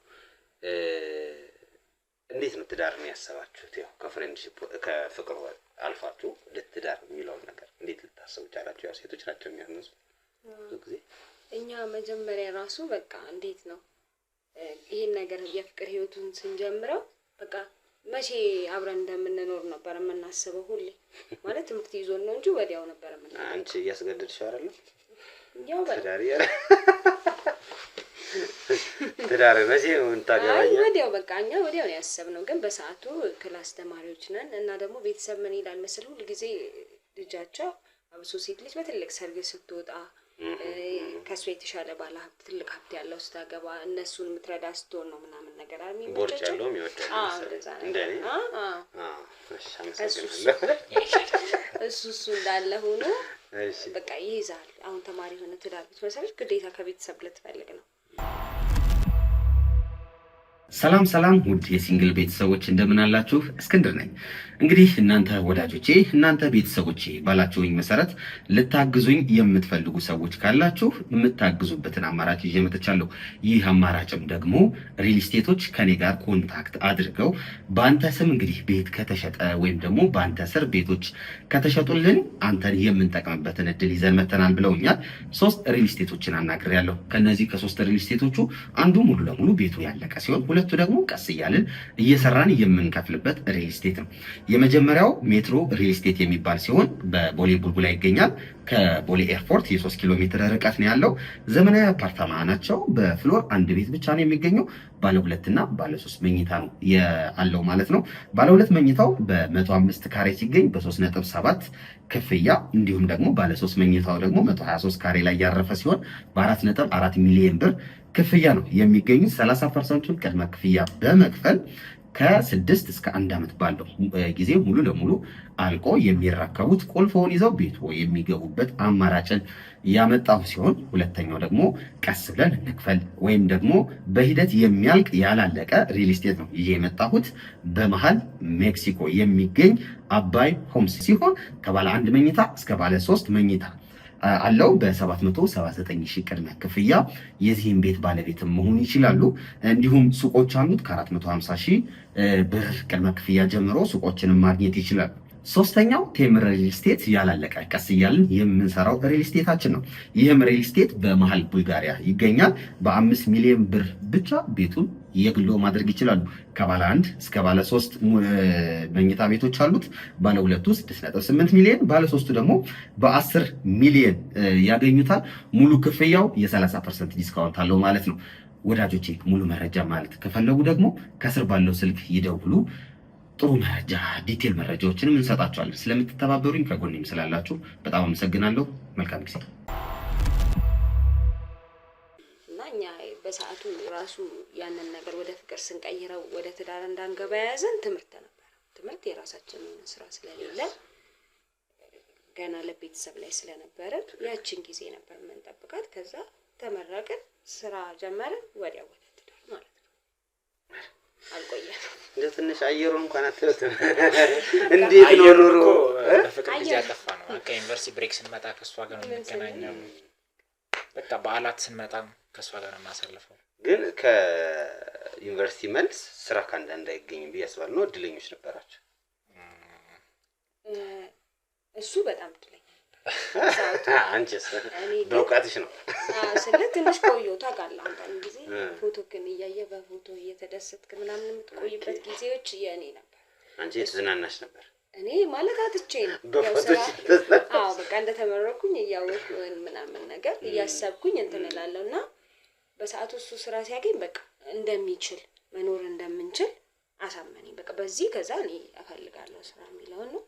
እንዴት ነው ትዳር ነው ያሰባችሁት? ያው ከፍሬንድሺፕ ከፍቅር አልፋችሁ ለትዳር የሚለው ነገር እንዴት ልታስቡ ቻላችሁ? ያው ሴቶች ናቸው የሚያነሱ ብዙ ጊዜ። እኛ መጀመሪያ ራሱ በቃ እንዴት ነው ይሄን ነገር የፍቅር ህይወቱን ስንጀምረው በቃ መቼ አብረን እንደምንኖር ነበር የምናስበው። ሁሌ ማለት ትምህርት ይዞን ነው እንጂ ወዲያው ነበር የምናስበው። አንቺ እያስገደድሽ አይደል? ያው ትዳር ያለ ትዳር መቼ ነው እንታገባኛ? ወዲያው በቃ እኛ ወዲያው ያሰብነው። ግን በሰዓቱ ክላስ ተማሪዎች ነን እና ደግሞ ቤተሰብ ምን ይላል መሰለህ ሁሉ ጊዜ ልጃቸው አብሶ ሴት ልጅ በትልቅ ሰርግ ስትወጣ ከሱ የተሻለ ባለ ሀብት ትልቅ ሀብት ያለው ስታገባ እነሱን የምትረዳ ስትሆን ነው ምናምን ነገር አይደል? ቦርጭ ያለው ይወዳል እንደኔ። እሱ እንዳለ ሆኖ በቃ ይይዛል። አሁን ተማሪ ሆነ ትዳር ብትመሰረት ግዴታ ከቤተሰብ ልትፈልግ ነው። ሰላም ውድ የሲንግል ቤተሰቦች እንደምን አላችሁ? እስክንድር ነኝ። እንግዲህ እናንተ ወዳጆቼ፣ እናንተ ቤተሰቦቼ ባላችሁኝ መሰረት ልታግዙኝ የምትፈልጉ ሰዎች ካላችሁ የምታግዙበትን አማራጭ ይዤ መጥቻለሁ። ይህ አማራጭም ደግሞ ሪል ስቴቶች ከኔ ጋር ኮንታክት አድርገው በአንተ ስም እንግዲህ ቤት ከተሸጠ ወይም ደግሞ በአንተ ስር ቤቶች ከተሸጡልን አንተን የምንጠቅምበትን እድል ይዘን መተናል ብለውኛል። 3 ሪል ስቴቶችን አናግሬያለሁ። ከነዚህ ከ3 ሪል ስቴቶቹ አንዱ ሙሉ ለሙሉ ቤቱ ያለቀ ሲሆን ሁለቱ ደግሞ ቀስ እያልን እየሰራን የምንከፍልበት ሪል ስቴት ነው። የመጀመሪያው ሜትሮ ሪል ስቴት የሚባል ሲሆን በቦሌ ቡልቡላ ይገኛል። ከቦሌ ኤርፖርት የ3 ኪሎ ሜትር ርቀት ነው ያለው። ዘመናዊ አፓርታማ ናቸው። በፍሎር 1 ቤት ብቻ ነው የሚገኘው። ባለ 2 እና ባለ 3 መኝታ ነው ያለው ማለት ነው። ባለ 2 መኝታው በ105 ካሬ ሲገኝ በ3.7 ክፍያ፣ እንዲሁም ደግሞ ባለ 3 መኝታው ደግሞ 123 ካሬ ላይ ያረፈ ሲሆን በ4.4 ሚሊዮን ብር ክፍያ ነው የሚገኙት። 30%ቱን ቅድመ ክፍያ በመክፈል ከ6 እስከ 1 ዓመት ባለው ጊዜ ሙሉ ለሙሉ አልቆ የሚረከቡት ቁልፎውን ይዘው ቤቱ የሚገቡበት አማራጭን ያመጣው ሲሆን፣ ሁለተኛው ደግሞ ቀስ ብለን እንክፈል ወይም ደግሞ በሂደት የሚያልቅ ያላለቀ ሪል ስቴት ነው ይሄ የመጣሁት። በመሃል ሜክሲኮ የሚገኝ አባይ ሆምስ ሲሆን ከባለ 1 መኝታ እስከ ባለ 3 መኝታ አለው። በ779 ሺህ ቅድመ ክፍያ የዚህን ቤት ባለቤትም መሆን ይችላሉ። እንዲሁም ሱቆች አሉት። ከ450 ሺህ ብር ቅድመ ክፍያ ጀምሮ ሱቆችንም ማግኘት ይችላሉ። ሶስተኛው ቴምር ሪል ስቴት ያላለቀ ቀስ እያልን የምንሰራው ሪል ስቴታችን ነው። ይህም ሪል ስቴት በመሃል ቡልጋሪያ ይገኛል። በ5 ሚሊዮን ብር ብቻ ቤቱን የግሎ ማድረግ ይችላሉ። ከባለ 1 እስከ ባለ 3 መኝታ ቤቶች አሉት። ባለ 2 6.8 ሚሊዮን፣ ባለ 3 ደግሞ በ10 ሚሊዮን ያገኙታል። ሙሉ ክፍያው የ30% ዲስካውንት አለው ማለት ነው። ወዳጆቼ ሙሉ መረጃ ማለት ከፈለጉ ደግሞ ከስር ባለው ስልክ ይደውሉ። ጥሩ መረጃ ዲቴል መረጃዎችንም እንሰጣችኋለን። ስለምትተባበሩኝ ከጎኔም ስላላችሁ በጣም አመሰግናለሁ። መልካም ጊዜ። እና እኛ በሰዓቱ ራሱ ያንን ነገር ወደ ፍቅር ስንቀይረው ወደ ትዳር እንዳንገባ የያዘን ትምህርት ነበር። ትምህርት የራሳችን ስራ ስለሌለ ገና ለቤተሰብ ላይ ስለነበረ ያችን ጊዜ ነበር የምንጠብቃት። ከዛ ተመረቅን፣ ስራ ጀመርን፣ ወዲያው ወደ ትዳር ማለት ነው። አልቆየም። እንደ ትንሽ አየሩን እንኳን አትወጥም። እንዴት ነው ኑሮ? በፍቅር ጊዜ ያጠፋ ነው። ከዩኒቨርሲቲ ብሬክ ስንመጣ ከሷ ጋር ነው የምንገናኘው። በቃ በዓላት ስንመጣ ከሷ ጋር ነው የማሳልፈው። ግን ከዩኒቨርሲቲ መልስ ስራ ካንዳ እንዳይገኝም ብዬ አስባለሁ። ነው እድለኞች ነበራቸው? እሱ በጣም እድለኛ አንቺስ? በእውቀትሽ ነው? ስለ ትንሽ ቆየሁ ታውቃለህ። አንዳንድ ጊዜ ፎቶ ግን እያየ በፎቶ እየተደሰትክ ምናምን የምትቆይበት ጊዜዎች የእኔ ነበር። አንቺ የተዝናናሽ ነበር? እኔ ማለት አትቼ ነው በፎቶች። አዎ በቃ እንደተመረኩኝ እያወቅኩ ምናምን ነገር እያሰብኩኝ እንትን እላለሁ እና በሰዓቱ እሱ ስራ ሲያገኝ በቃ እንደሚችል መኖር እንደምንችል አሳመነኝ። በቃ በዚህ ከዛ እኔ እፈልጋለሁ ስራ የሚለውን ነው።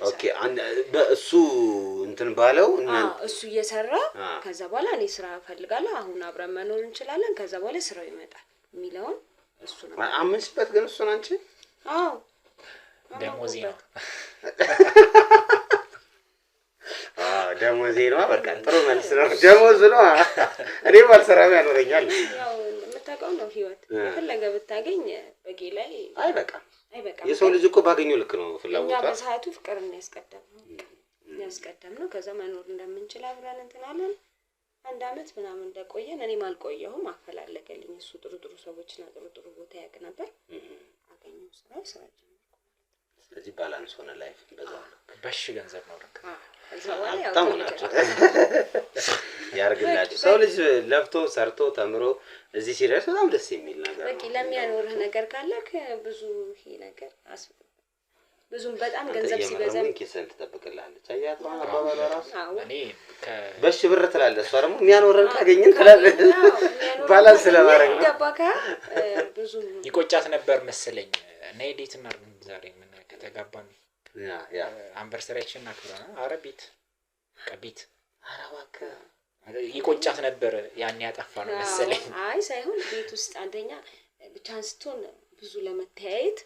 ኦኬ በእሱ እንትን ባለው እና እሱ እየሰራ ከዛ በኋላ እኔ ስራ እፈልጋለሁ፣ አሁን አብረን መኖር እንችላለን፣ ከዛ በኋላ ስራው ይመጣል የሚለውን እሱ ነው። አመንሽበት ግን እሱን አንቺ? አዎ ደሞዜ ነው ደሞዜ ነው። በቃ ጥሩ መልስ ነው። ደሞዝ ነው። እኔ ባልሰራም ያኖረኛል። ያው የምታውቀው ነው ህይወት። የፈለገ ብታገኝ በጌ ላይ አይበቃም። የሰው ልጅ እኮ ባገኘው ልክ ነው ፍላጎቱ። እኛ በሰዓቱ ፍቅርን ያስቀደምነው ከዛ መኖር እንደምንችል አብረን እንትን አለን። 1 አመት ምናምን እንደቆየን እኔም አልቆየሁም፣ አፈላለገልኝ። እሱ ጥሩ ሰዎችና ጥሩ ቦታ ያውቅ ነበር። አገኘው ስራ ጀመርኩ። ስለዚህ ባላንስ ሆነ ላይፍ። በዛ በሽ ገንዘብ ነው ልክ በጣም ናቸው ያርግላችሁ። ሰው ልጅ ለፍቶ ሰርቶ ተምሮ እዚህ ሲደርስ በጣም ደስ የሚል ነገር ነው። በቂ ለሚያኖርህ ነገር ካለክ ብዙ ይሄ ነገር ብዙም በጣም ገንዘብ ሲበዛ ኪስን ትጠብቅልሃለች። አያት ነው አባባሉ ራሱ። እኔ በሽ ብር ትላለህ፣ እሷ ደግሞ የሚያኖረን ካገኘን ትላለህ። ባላንስ ለማድረግ ነው። ገባካ? ብዙ ይቆጫት ነበር መሰለኝ እና ዴት እና ዛሬ ምን ከተጋባን አንቨርሰሪያችን አክብረና አረቢት ቀቢት አራዋከ ይቆጫት ነበር። ያን ያጠፋ ነው መሰለኝ። አይ ሳይሆን ቤት ውስጥ አንደኛ ብቻን ስትሆን ብዙ ለመተያየት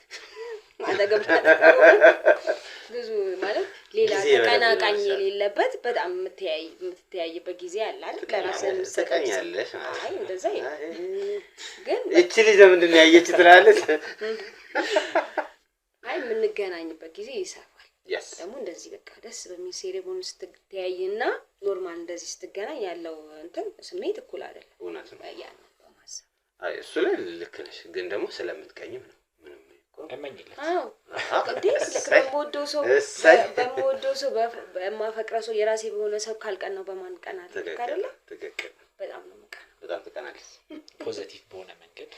ብዙ ማለት ሌላ ተቀናቃኝ የሌለበት በጣም የምትተያይበት ጊዜ አለ አይደል? ለራስህ ምትሰቃኛለሽ ማለት። አይ እንደዛ ግን እቺ ልጅ ለምንድን ነው ያየች ትላለች። አይ የምንገናኝበት ጊዜ ይሰፋል። yes ደግሞ እንደዚህ በቃ ደስ በሚል ሴሬሞኒ ስትተያይና ኖርማል እንደዚህ ስትገናኝ ያለው እንትን ስሜት እኩል አይደለም። እውነት ነው ያ ነው በማሰብ። አይ እሱ ላይ ልክ ነሽ፣ ግን ደግሞ ስለምትቀኝም ነው ምንም እኮ እመኝለት። አዎ እንዴት በምወደው ሰው በማፈቅረው ሰው የራሴ በሆነ ሰው ካልቀናው በማን ቀናል? አይደለ? ትክክል። በጣም ነው የምቀናው። በጣም ትቀናለሽ። ፖዚቲቭ በሆነ መንገድ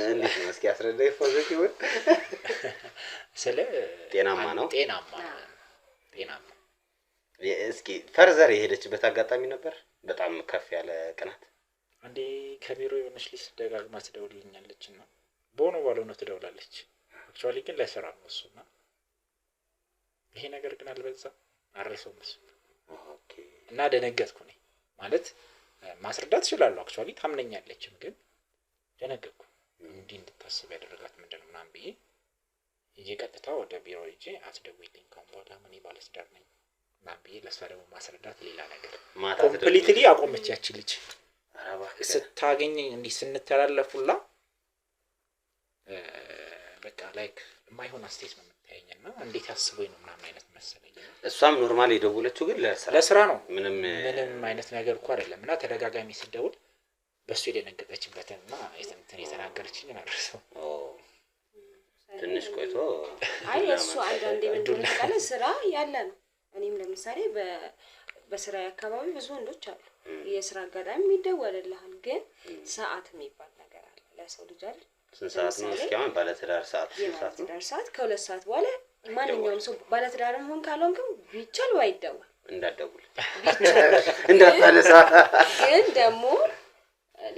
እንዴት ነው እስኪ አስረዳኝ። ፖዚቲቭ ስለ ጤናማ ነው። ጤናማ እስኪ ፈርዘር የሄደችበት አጋጣሚ ነበር በጣም ከፍ ያለ ቅናት። አንዴ ከቢሮ የሆነች ልጅ ደጋግማ ትደውልልኛለች እና ባልሆነ ትደውላለች። አክቹአሊ ግን ለስራ ነው እሱና ይሄ ነገር ግን አልበዛም አረሰው እሱ። ኦኬ እና ደነገጥኩ ነኝ ማለት ማስረዳት እችላለሁ። አክቹአሊ ታምነኛለችም ግን ደነገጥኩ። እንዲህ እንድታስብ ያደረጋት ምንድነው ምናምን ብዬ ቀጥታ ወደ ቢሮ ሄጄ አትደውይልኝ ካሁን በኋላ እኔ ባለትዳር ነኝ ምናምን ብዬ ለእሷ ደግሞ ማስረዳት ሌላ ነገር ኮምፕሊትሊ አቆመች ያቺ ልጅ። ስታገኝ እንዲህ ስንተላለፉላ በቃ ላይክ የማይሆን አስተያየት ነው የምታየኝና እንዴት ያስበኝ ነው ምናምን አይነት መሰለኝ። እሷም ኖርማል የደወለችው ግን ለስራ ነው። ምንም አይነት ነገር እኮ አይደለም። እና ተደጋጋሚ ስትደውል በሱ የደነገጠችበትና እንትን የተናገረችኝ አልረሳው። ትንሽ ቆይቶ አይ እሱ አንዳንዴ ምንድን ነው ስራ ያለ ነው። እኔም ለምሳሌ በስራ አካባቢ ብዙ ወንዶች አሉ። የስራ አጋጣሚ ይደወልልሃል፣ ግን ሰዓት የሚባል ነገር አለ ለሰው ልጅ አይደል? ስንት ሰዓት ነው እስኪ? ባለትዳር ሰዓት ከ2 ሰዓት በኋላ ማንኛውም ሰው ባለትዳርም ሆን ካልሆንክም ቢቻል ባይደውል እንዳትደውል እንዳታነሳ። ግን ደግሞ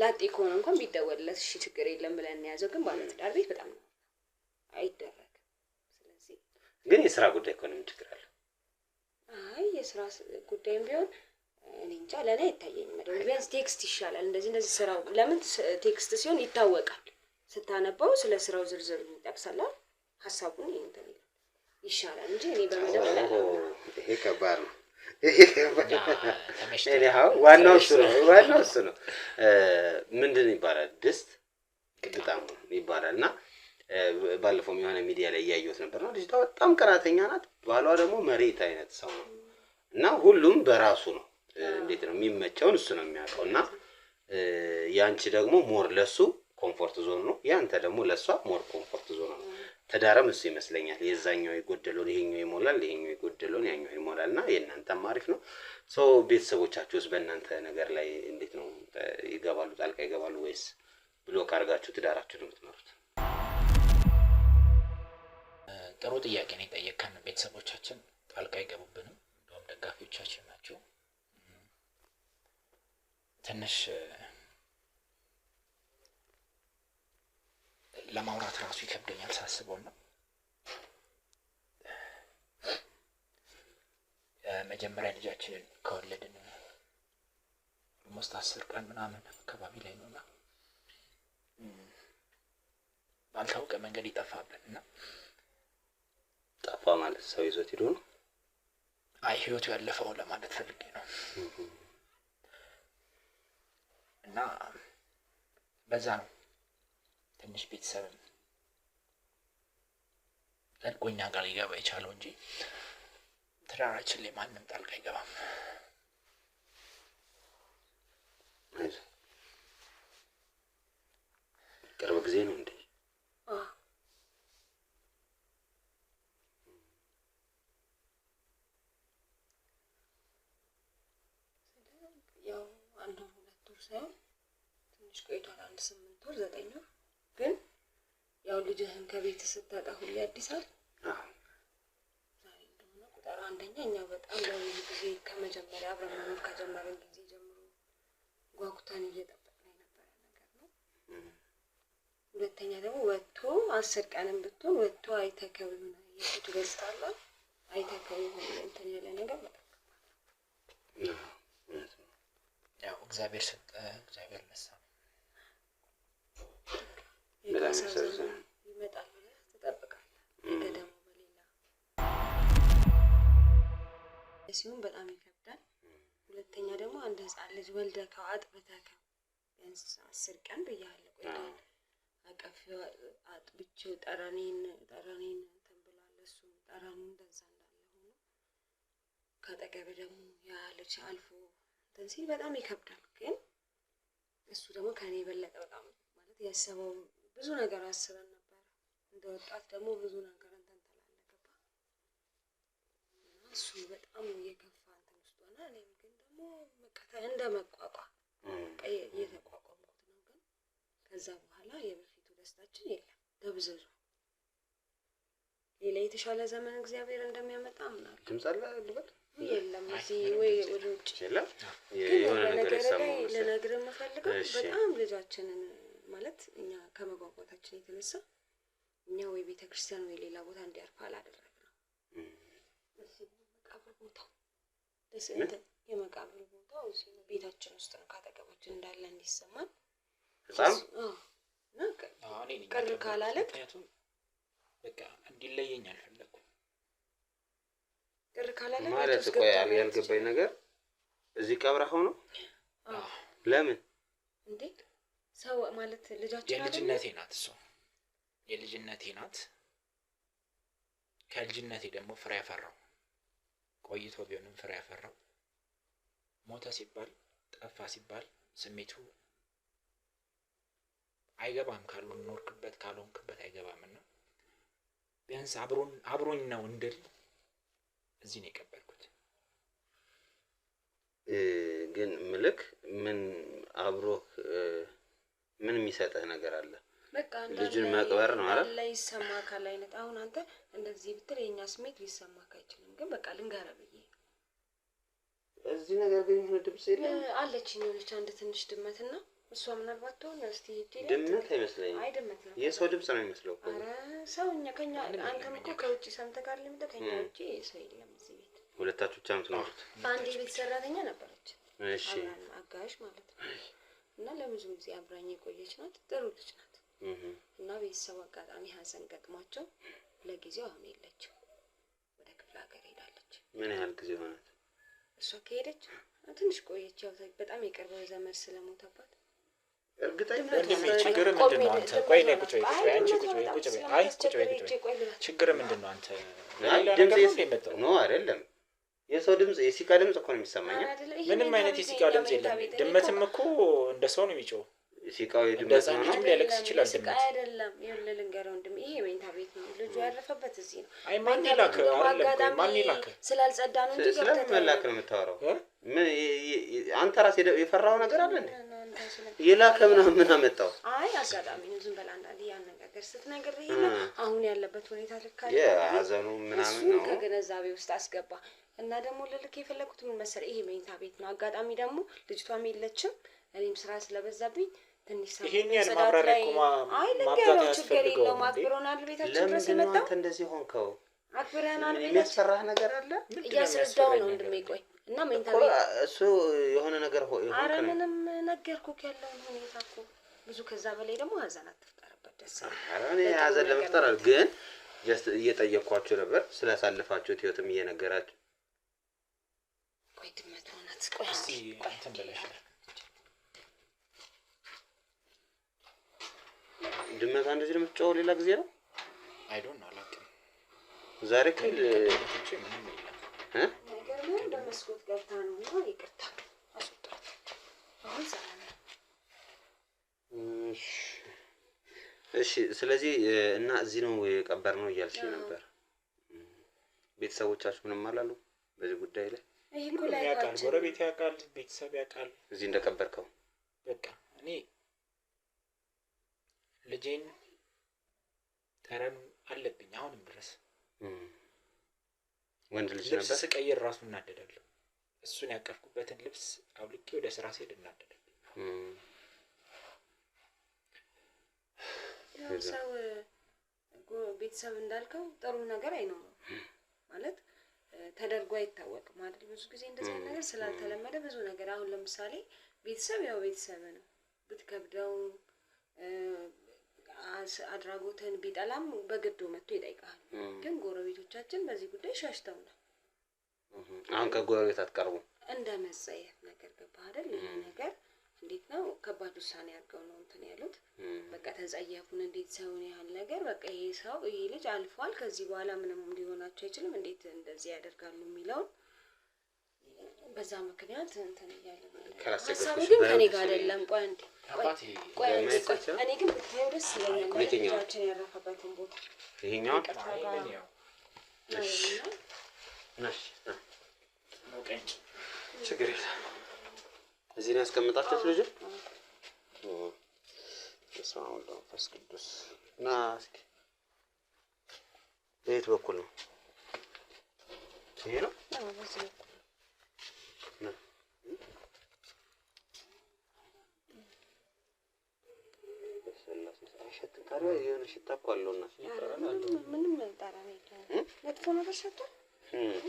ላጤ ከሆነ እንኳን ቢደወልለት እሺ ችግር የለም ብለን እንያዘው። ግን ባለትዳር ቤት በጣም ነው አይደረግም። ስለዚህ ግን የስራ ጉዳይ እኮ ነው ችግር አለ። አይ የስራ ጉዳይም ቢሆን እኔ እንጃ ለኔ አይታየኝም። ቢያንስ ቴክስት ይሻላል። እንደዚህ ስራው ለምን ቴክስት ሲሆን ይታወቃል። ስታነበው ስለ ስራው ዝርዝር ይጠቅሳል። ሀሳቡን እንትን ይሻላል እንጂ እኔ በመደበኛ ይሄ ከባድ ነው። እኔ ዋናው እሱ ነው። ምንድን ይባላል ድስት ግጣም ይባላል። እና ባለፈው የሆነ ሚዲያ ላይ እያየሁት ነበር ነው። ልጅቷ በጣም ቀናተኛ ናት። ባሏ ደግሞ መሬት አይነት ሰው ነው። እና ሁሉም በራሱ ነው እንዴት ነው የሚመቸውን እሱ ነው የሚያውቀው። እና ያንቺ ደግሞ ሞር ለሱ ኮምፎርት ዞን ነው፣ ያንተ ደግሞ ለሷ ሞር ኮምፎርት ዞን ነው። ተዳረም እሱ ይመስለኛል። የዛኛው የጎደለውን ይሄኛው ይሞላል፣ ይሄኛው የጎደለውን ያኛው ይሞላል። እና የእናንተም አሪፍ ነው። ሰው ቤተሰቦቻችሁስ በእናንተ ነገር ላይ እንዴት ነው ይገባሉ? ጣልቃ ይገባሉ ወይስ ብሎክ አድርጋችሁ ትዳራችሁን የምትመሩት? ጥሩ ጥያቄ ነው የጠየቀን። ቤተሰቦቻችን ጣልቃ አይገቡብንም፣ እንደውም ደጋፊዎቻችን ናቸው። ትንሽ ለማውራት ራሱ ይከብደኛል ሳስበው ነው። መጀመሪያ ልጃችንን ከወለድን ኦልሞስት 10 ቀን ምናምን አካባቢ ላይ ነውና ባልታወቀ መንገድ ይጠፋብን እና ጠፋ ማለት ሰው ይዞት ሄዶ ነው? አይ ህይወቱ ያለፈው ለማለት ፈልጌ ነው። እና በዛ ነው ትንሽ ቤተሰብ ለቆኛ ጋር ሊገባ የቻለው እንጂ ትዳራችን ላይ ማንም ጣልቃ አይገባም። ቅርብ ጊዜ ነው እንዴ? ያው 1 ወር 2 ወር ሳይሆን ትንሽ ቆይቷል። 1 8 ወር 9 ወር ግን ያው ልጅህን ከቤት ስትወጣ ሁሌ ያድሳል። ዛሬ እንደሆነ ቁጥር አንደኛ እኛ በጣም ለብዙ ጊዜ ከመጀመሪያ አብረን መኖር ከጀመረን ጊዜ ጀምሮ ጓጉታን እየጠበቅን የነበረ ነገር ነው። ሁለተኛ ደግሞ ወጥቶ 10 ቀንም ብትሆን ወጥቶ አይተከው የሆነ የፊቱ ገጽታላ አይተከው የሆነ እንትን ያለ ነገር በጣም ያው እግዚአብሔር ሰጠ እግዚአብሔር ነሳ ይመጣል ብለህ ትጠብቃለህ። ደግሞ በሌላ ሲሆን በጣም ይከብዳል። ሁለተኛ ደግሞ አንድ ህፃን ልጅ ወልደከው አጥብተከው ቢያንስ 10 ቀን ብያለሁ ቆይቷል። አቀፊው አጥብቼው ጠረኔን እንትን ብሏል። እሱ ጠረኑ እንደዛ እንዳለ ሆኖ ካጠገብ ደግሞ ያ ልጅ አልፎ እንትን ሲል በጣም ይከብዳል። ግን እሱ ደግሞ ከኔ የበለጠ በጣም ማለት ያሰበው ብዙ ነገር አስበን ነበር። እንደ ወጣት ደግሞ ብዙ ነገር እንትን ተላለቀባ እና እሱ በጣም የከፋ እንትን ውስጥ ሆነ። እኔም ግን ደግሞ መቀታ እንደ መቋቋም እየተቋቋምኩት ነው። ግን ከዛ በኋላ የበፊቱ ደስታችን የለም ተብዝዟል። ሌላ የተሻለ ዘመን እግዚአብሔር እንደሚያመጣ አምናለሁ። ድምፅ አለ ልበል የለም እዚህ ወይ ወደ ውጭ የለም። የሆነ ነገር ልነግርህ የምፈልገው በጣም ልጃችንን ማለት እኛ ከመጓጓታችን የተነሳ እኛ ወይ ቤተክርስቲያን ወይ ሌላ ቦታ እንዲያርፍ አላደረግነው። እዚህ መቃብር ቦታው የመቃብር ቦታው እዚህ ነው፣ ቤታችን ውስጥ ነው፣ ካጠገባችን እንዳለ እንዲሰማን ህፃን ቅር ካላለቅ በቃ እንዲለየኝ አልፈለኩም። ቅር ካላለቅ ማለት ቆይ ያልገባኝ ነገር እዚህ ቀብረኸው ነው? ለምን እንዴ? ሰው ማለት ልጃችን የልጅነቴ ናት፣ እሷ የልጅነቴ ናት። ከልጅነቴ ደግሞ ፍሬ ያፈራው ቆይቶ ቢሆንም ፍሬ ያፈራው ሞተ ሲባል ጠፋ ሲባል ስሜቱ አይገባም። ካልኖርክበት ካልሆንክበት አይገባምና ቢያንስ አብሮኝ ነው እንድል እዚህ ነው የቀበልኩት። ግን ምልክ ምን አብሮህ ምን የሚሰጥህ ነገር አለ? በቃ ልጅን መቅበር ነው አይደል? ላይ ይሰማ ካለ አይነት አሁን አንተ እንደዚህ ብትል የኛ ስሜት ሊሰማክ አይችልም። ግን በቃ ልንገርህ ብዬ እዚህ ነገር ግን የሆነ ድምጽ የለም አለችኝ የሆነች አንድ ትንሽ ድመትና እሷ ምናልባት ትሆን እስቲ ድመት አይመስለኝም። አይ ድመት ነው። የሰው ድምጽ ነው የሚመስለው እኮ። ኧረ ሰውኛ ከኛ አንተም እኮ ከውጪ ሰምተህ ጋር ልምደ ከኛ ውጪ ሰው የለም እዚህ ቤት። ሁለታችሁ ብቻ የምትኖሩት? አንድ የቤት ሰራተኛ ነበረች። እሺ አጋሽ ማለት ነው። እና ለብዙ ጊዜ አብራኝ የቆየች ናት። ጥሩ ልጅ ናት። እና ቤተሰብ አጋጣሚ ሀዘን ገጥሟቸው ለጊዜው አሁን የለችም፣ ወደ ክፍለ ሀገር ሄዳለች። ምን ያህል ጊዜ ሆናት እሷ ከሄደች? ትንሽ ቆየች። ያው በጣም የቅርብ ዘመድ ስለሞተባት እርግጠኛ ችግር ምንድን ነው አንተ? ቆይ ነይ ቁጭ በይ አንቺ ቁጭ በይ አይ ቁጭ በይ ችግር ምንድን ነው አንተ? ድምጽ ነው አይደለም የሰው ድምጽ የሲቃ ድምጽ እኮ ነው የሚሰማኝ። ምንም አይነት የሲቃ ድምጽ የለም። ድመትም እኮ እንደ ሰው ነው የሚጮህ። ሲቃው ድመት ነው ነው ሊያለቅስ ይችላል። ድመት አይደለም። ይኸውልህ ልንገረው ወንድም፣ ይሄ መኝታ ቤት ነው። ልጁ ያረፈበት እዚህ ነው። አይ ማን ይላክ አይደለም ማን ይላክ ስላልጸዳ ነው እንጂ ስለምን መላክ ነው የምታወራው? ምን አንተ ራስህ የፈራው ነገር አለ እንዴ? ይላክ ምን አመጣው? አይ አጋጣሚ ነው። ዝም በላ አንዳንዴ ያን ነገር ስትነግር ይሄ ነው አሁን ያለበት ሁኔታ ልክ አይደለም። የሀዘኑ ምናምን ነው ከግንዛቤ ውስጥ አስገባ እና ደግሞ ልልክ የፈለኩት ምን መሰለህ፣ ይሄ መኝታ ቤት ነው። አጋጣሚ ደግሞ ልጅቷም የለችም፣ እኔም ስራ ስለበዛብኝ ትንሽ ሰዓት ይሄን ያህል ማብራሪያ እኮ ማብዛት ያስፈልገው ማክብሮናል። ቤታችን ድረስ የመጣው አንተ እንደዚህ ሆንከው አክብረናል። የሚያስፈራህ ነገር አለ እያስረዳው ነው እንደሚቆይ እና መኝታ ቤት እሱ የሆነ ነገር ኧረ ምንም ነገርኩህ ያለውን ሁኔታ እኮ ብዙ ከዛ በላይ ደግሞ ሀዘን አትፍጠርበት። ደስ ኧረ እኔ ሀዘን ለመፍጠር ግን ጀስት እየጠየኳችሁ ነበር ስላሳልፋችሁት ህይወትም እየነገራችሁ። ቆይ ድመት ሆናት ቆይ እስቲ እንትን ብለሽ ድመት እንደዚህ ነው የምትጮኸው? ሌላ ጊዜ ነው አይ ዶንት ኖ አላውቅም። ዛሬ ከል ነገር ነው በመስኮት ገብታ ነው እና ይቅርታ አስወጣት። አሁን ሰላም ነው። እሺ ስለዚህ እና እዚህ ነው የቀበርነው እያልሽ ነበር። ቤተሰቦቻችሁ ምንም አላሉ በዚህ ጉዳይ ላይ? ይሄ እኮ ላይ ያውቃል፣ ጎረቤት ያውቃል፣ ቤተሰብ ያውቃል እዚህ እንደቀበርከው። በቃ እኔ ልጄን ጠረን አለብኝ አሁንም ድረስ። ወንድ ልጅ ነበር። ልብስ ስቀይር ራሱ እናደዳለሁ። እሱን ያቀፍኩበትን ልብስ አውልቄ ወደ ስራ ስሄድ እናደዳለሁ። ያው ሰው ቤተሰብ እንዳልከው ጥሩ ነገር አይኖርም ማለት ተደርጎ አይታወቅም አይደል? ብዙ ጊዜ እንደዚህ አይነት ነገር ስላልተለመደ ብዙ ነገር አሁን ለምሳሌ ቤተሰብ ያው ቤተሰብ ነው። ብትከብደው አድራጎትን ቢጠላም በግዱ መጥቶ ይጠይቃል። ግን ጎረቤቶቻችን በዚህ ጉዳይ ሻሽተው ነው። አሁን ከጎረቤት አትቀርቡ እንደ መጸየፍ ነገር ገባ አይደል? ይሄ ነገር እንዴት ነው ከባድ ውሳኔ አድርገው ነው እንትን ያሉት። በቃ ተጸየፉን። እንዴት ሰውን ያህል ነገር በቃ ይሄ ሰው ይሄ ልጅ አልፏል፣ ከዚህ በኋላ ምንም ሊሆናቸው አይችልም፣ እንዴት እንደዚህ ያደርጋሉ የሚለውን በዛ ምክንያት እንትን እያለ ማለት ሀሳቡ ግን ከኔ ጋር አይደለም። ቆይ አንዴ ቆይ እኔ ግን ብታየው ደስ ይለኛል። ልጃችን ያረፈበትን ቦታ ይሄኛው ችግር የለም። እዚህ ነው ያስቀምጣችሁት ልጅ? በስመ አብ ወወልድ ወመንፈስ ቅዱስ። እና እስኪ በየት በኩል ነው? ይሄ ነው? የሆነ ሽታ እኮ አለውና ምንም ጠረን የለውም። መጥፎ ነገር ሸቷል።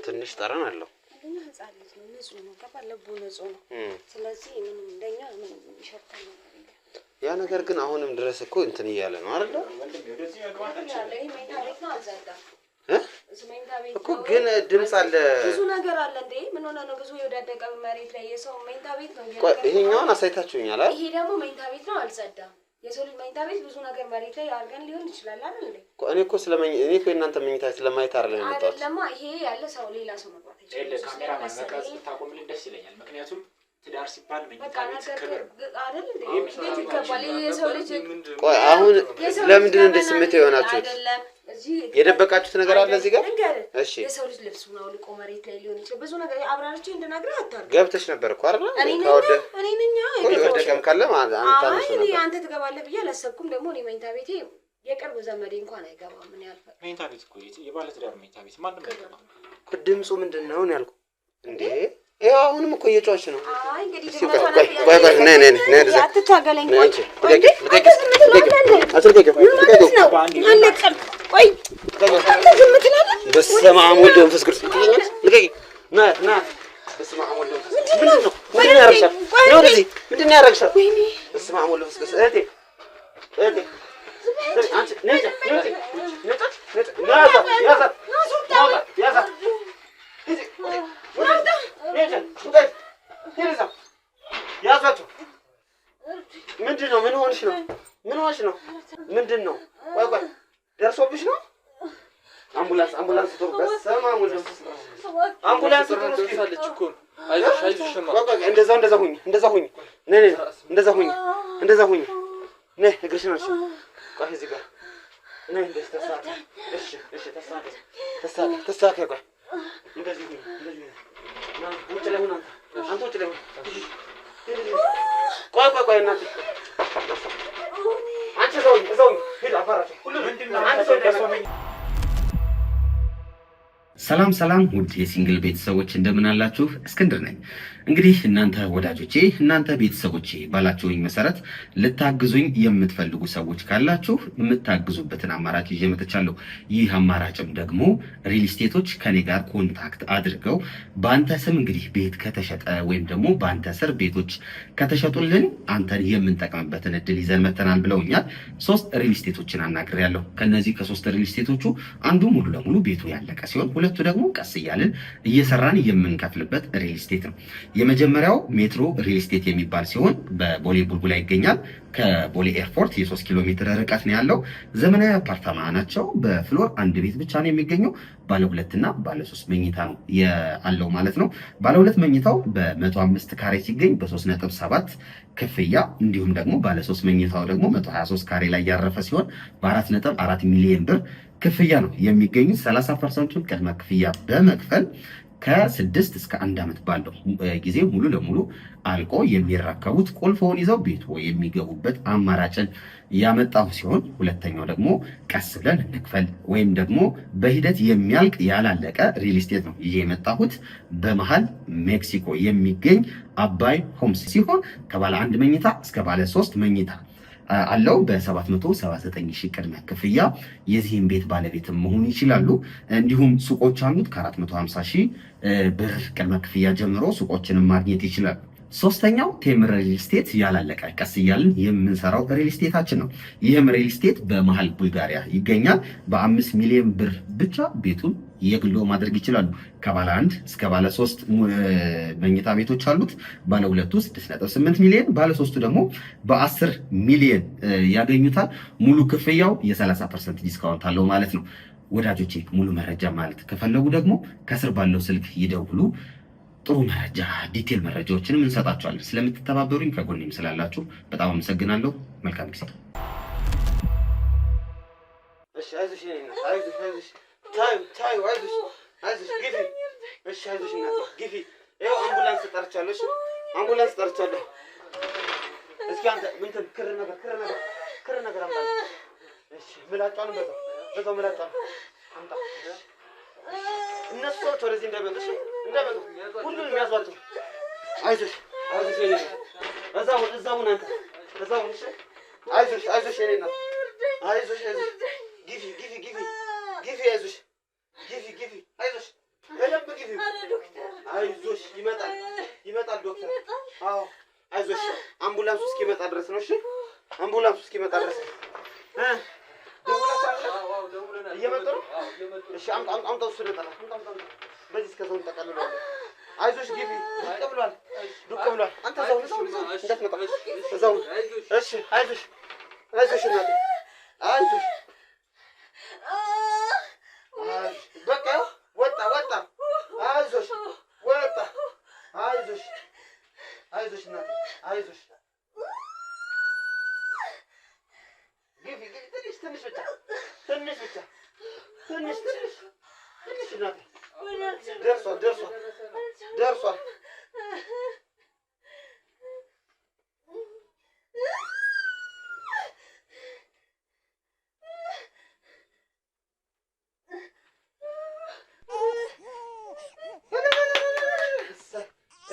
ትንሽ ጠረን አለው። እና ህፃን ልጅ ነው፣ ንጹህ ነው፣ ገባህ? ልቡ ንጹህ ነው። ስለዚህ ምንም እንደኛ ምንም ይሸታል ነገር የለም። ያ ነገር ግን አሁንም ድረስ እኮ እንትን እያለ ነው አይደል? እኮ ግን ድምፅ አለ፣ ብዙ ነገር አለ። እንዴ ምን ሆነ ነው? ብዙ የወዳደቀ መሬት ላይ የሰው መኝታ ቤት ነው። ይሄኛውን አሳይታችሁኛል አይደል? ይሄ ደግሞ መኝታ ቤት ነው፣ አልጸዳም። የሰው ልጅ መኝታ ቤት ብዙ ነገር መሬት ላይ አድርገን ሊሆን ይችላል አይደል? እኔ እኮ እኔ እኮ እናንተ መኝታ ስለማየት አይደለም የመጣሁት። አይደለም ይሄ ያለ ሰው ሌላ ሰው መግባት ይችላል። ካሜራ ማንቀሳቀስ ታቆምልኝ ደስ ይለኛል። ምክንያቱም ትዳር ሲባል መኝታ ቤት ክብር አይደል እንዴ? ቤት ይገባል። የሰው ልጅ ቆይ አሁን ለምንድን ነው እንደ ስሜት የሆናችሁት? የደበቃችሁት ነገር አለ እዚህ ጋር? እሺ የሰው ልጅ ልብሱን አውልቆ መሬት ላይ ሊሆን ይችላል። ብዙ ነገር አብራርቼ እንድነግርህ አታርግ። ገብተሽ ነበር እኮ አይደል? እኔ ነኝ ወደቀም ካለ አንተ ትገባለህ ብዬ አላሰብኩም። ደግሞ እኔ መኝታ ቤቴ የቅርብ ዘመዴ እንኳን አይገባም። ምን ያልፈል መኝታ ቤት እኮ የባለ ትዳር መኝታ ቤት ማንም አይገባም እኮ። ድምፁ ምንድን ነው ነው ያልኩህ እንዴ? ይኸው አሁንም እኮ እየጮኸች ነው። አይ እንግዲህ አትታገለኝ። በስመ አብ ወወልድ ወመንፈስ ቅዱስ። በስመ አብ ወወልድ ወመንፈስ ቅዱስ። ምንድን ነው ያደረግሻት? በስመ አብ ወወልድ ወመንፈስ ቅዱስ። እህቴ ምንድን ነው? ምን ሆንሽ ነው? ምን ሆንሽ ነው? ምንድን ነው? ቆይ ቆይ፣ ደርሶብሽ ነው? አምቡላንስ ጥሩ። በስመ አብ ወልድ መንፈስ ቅዱስ። አምቡላንስ ጥሩ። እስኪ እኮ አይዞሽ ሸማ። ቆይ እንደዛ ሁኚ። ነይ እንደዛ ሁኚ። ነይ እግርሽን አንሺ። ቆይ እዚህ ጋር ነይ። እንደዚህ ተሳካ። እሺ ተሳካ። ቆይ እንደዚህ ሁኚ። ውጭ ላይ ሁን አንተ ውጭ ላይ ሁን። ቆይ እናቴ አንቺ እዛው ሂድ። አባራቸው ሁሉም አንድ ሰው እንዳይሰማኝ። ሰላም ውድ የሲንግል ቤተሰቦች እንደምን አላችሁ? እስክንድር ነኝ። እንግዲህ እናንተ ወዳጆቼ፣ እናንተ ቤተሰቦቼ ባላችሁኝ መሰረት ልታግዙኝ የምትፈልጉ ሰዎች ካላችሁ የምታግዙበትን አማራጭ ይዤ መጥቻለሁ። ይህ አማራጭም ደግሞ ሪል ስቴቶች ከኔ ጋር ኮንታክት አድርገው በአንተ ስም እንግዲህ ቤት ከተሸጠ ወይም ደግሞ በአንተ ስር ቤቶች ከተሸጡልን አንተን የምንጠቅምበትን እድል ይዘን መተናል ብለውኛል። 3 ሪል ስቴቶችን አናግሬያለሁ። ከነዚህ ከ3 ሪል ስቴቶቹ አንዱ ሙሉ ለሙሉ ቤቱ ያለቀ ሲሆን ሁለቱ ደግሞ ቀስ እያልን እየሰራን የምንከፍልበት ሪል ስቴት ነው። የመጀመሪያው ሜትሮ ሪል ስቴት የሚባል ሲሆን በቦሌ ቡልቡላ ይገኛል። ከቦሌ ኤርፖርት የ3 ኪሎ ሜትር ርቀት ነው ያለው። ዘመናዊ አፓርታማ ናቸው። በፍሎር 1 ቤት ብቻ ነው የሚገኘው። ባለ 2 እና ባለ 3 መኝታ ነው ያለው ማለት ነው። ባለ 2 መኝታው በ105 ካሬ ሲገኝ በ3.7 ክፍያ፣ እንዲሁም ደግሞ ባለ 3 መኝታው ደግሞ 123 ካሬ ላይ ያረፈ ሲሆን በ4.4 ሚሊዮን ብር ክፍያ ነው የሚገኙት። 30% ቅድመ ክፍያ በመክፈል ከ6 እስከ 1 ዓመት ባለው ጊዜ ሙሉ ለሙሉ አልቆ የሚረከቡት ቁልፎውን ይዘው ቤት የሚገቡበት አማራጭን ያመጣው ሲሆን ሁለተኛው ደግሞ ቀስ ብለን እንክፈል ወይም ደግሞ በሂደት የሚያልቅ ያላለቀ ሪል ስቴት ነው ይዤ የመጣሁት። በመሃል ሜክሲኮ የሚገኝ አባይ ሆምስ ሲሆን ከባለ 1 መኝታ እስከ ባለ 3 መኝታ አለው። በ779 ሺህ ቅድመ ክፍያ የዚህን ቤት ባለቤትም መሆን ይችላሉ። እንዲሁም ሱቆች አሉት። ከ450 ሺህ ብር ቅድመ ክፍያ ጀምሮ ሱቆችንም ማግኘት ይችላሉ። ሶስተኛው ቴምር ሪል ስቴት ያላለቀ ቀስ እያልን የምንሰራው ሪል ስቴታችን ነው። ይህም ሪል ስቴት በመሃል ቡልጋሪያ ይገኛል። በ5 ሚሊዮን ብር ብቻ ቤቱን የግሎ ማድረግ ይችላሉ። ከባለ 1 እስከ ባለ 3 መኝታ ቤቶች አሉት። ባለ 2 6.8 ሚሊዮን፣ ባለ 3 ደግሞ በ10 ሚሊዮን ያገኙታል። ሙሉ ክፍያው የ30% ዲስካውንት አለው ማለት ነው። ወዳጆቼ ሙሉ መረጃ ማለት ከፈለጉ ደግሞ ከስር ባለው ስልክ ይደውሉ። ጥሩ መረጃ ዲቴል መረጃዎችንም እንሰጣችኋለን። ስለምትተባበሩኝ ከጎኔም ስላላችሁ በጣም አመሰግናለሁ። መልካም ጊዜ። እሺ አይዞሽ አይዞሽ ግፊ። እሺ አይዞሽ እናቴ ግፊ። ይኸው አምቡላንስ ጠርቻለሁ። እሺ አምቡላንስ ጠርቻለሁ። እስኪ አንተ ምንትን ክር ነገር አምጣ። እሺ ምላጫውን በዛው ምላጫውን አምጣ። እነሱ ሰዎች ወደዚህ እንዳይመጡ ሁሉንም ያዟቸው። አይዞሽ የኔ እዛው አንተ እዛው እሺ አይዞሽ የኔ እናት አይዞሽ ግፊ አይዞሽ በደንብ ግፊ። አይዞሽ ይመጣል ዶክተር። አዎ አይዞሽ አምቡላንሱ እስኪመጣ ድረስ ነው። እሺ አምቡላንሱ እስኪመጣ ድረስ እየመጡ ነው። እሺ አምጣው እሱን እንጠራ። በዚህ እስከዛው እንጠቀልለዋለን። አይዞሽ ግቢ። ዱቅ ብሏል። አንተ እንዳትመጣ እዛው። እሺ አይዞሽ እናቴ አይዞሽ። በቃ ወጣ። አይዞሽ ወጣ። አይዞሽ እናቴ አይዞሽ። ግቢ ትንሽ ብቻ ትንሽ እናቴ ደርሷል።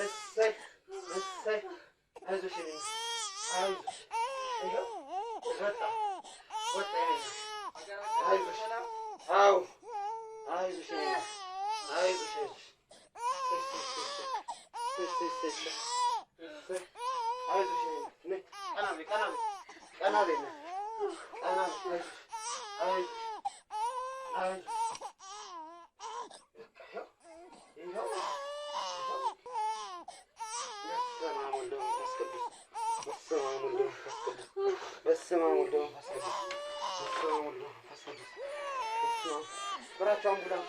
እሰይ አይዞሽ ወጣ አይዞሽ። አዎ አይዞሽ በራቸው አምቡላንስ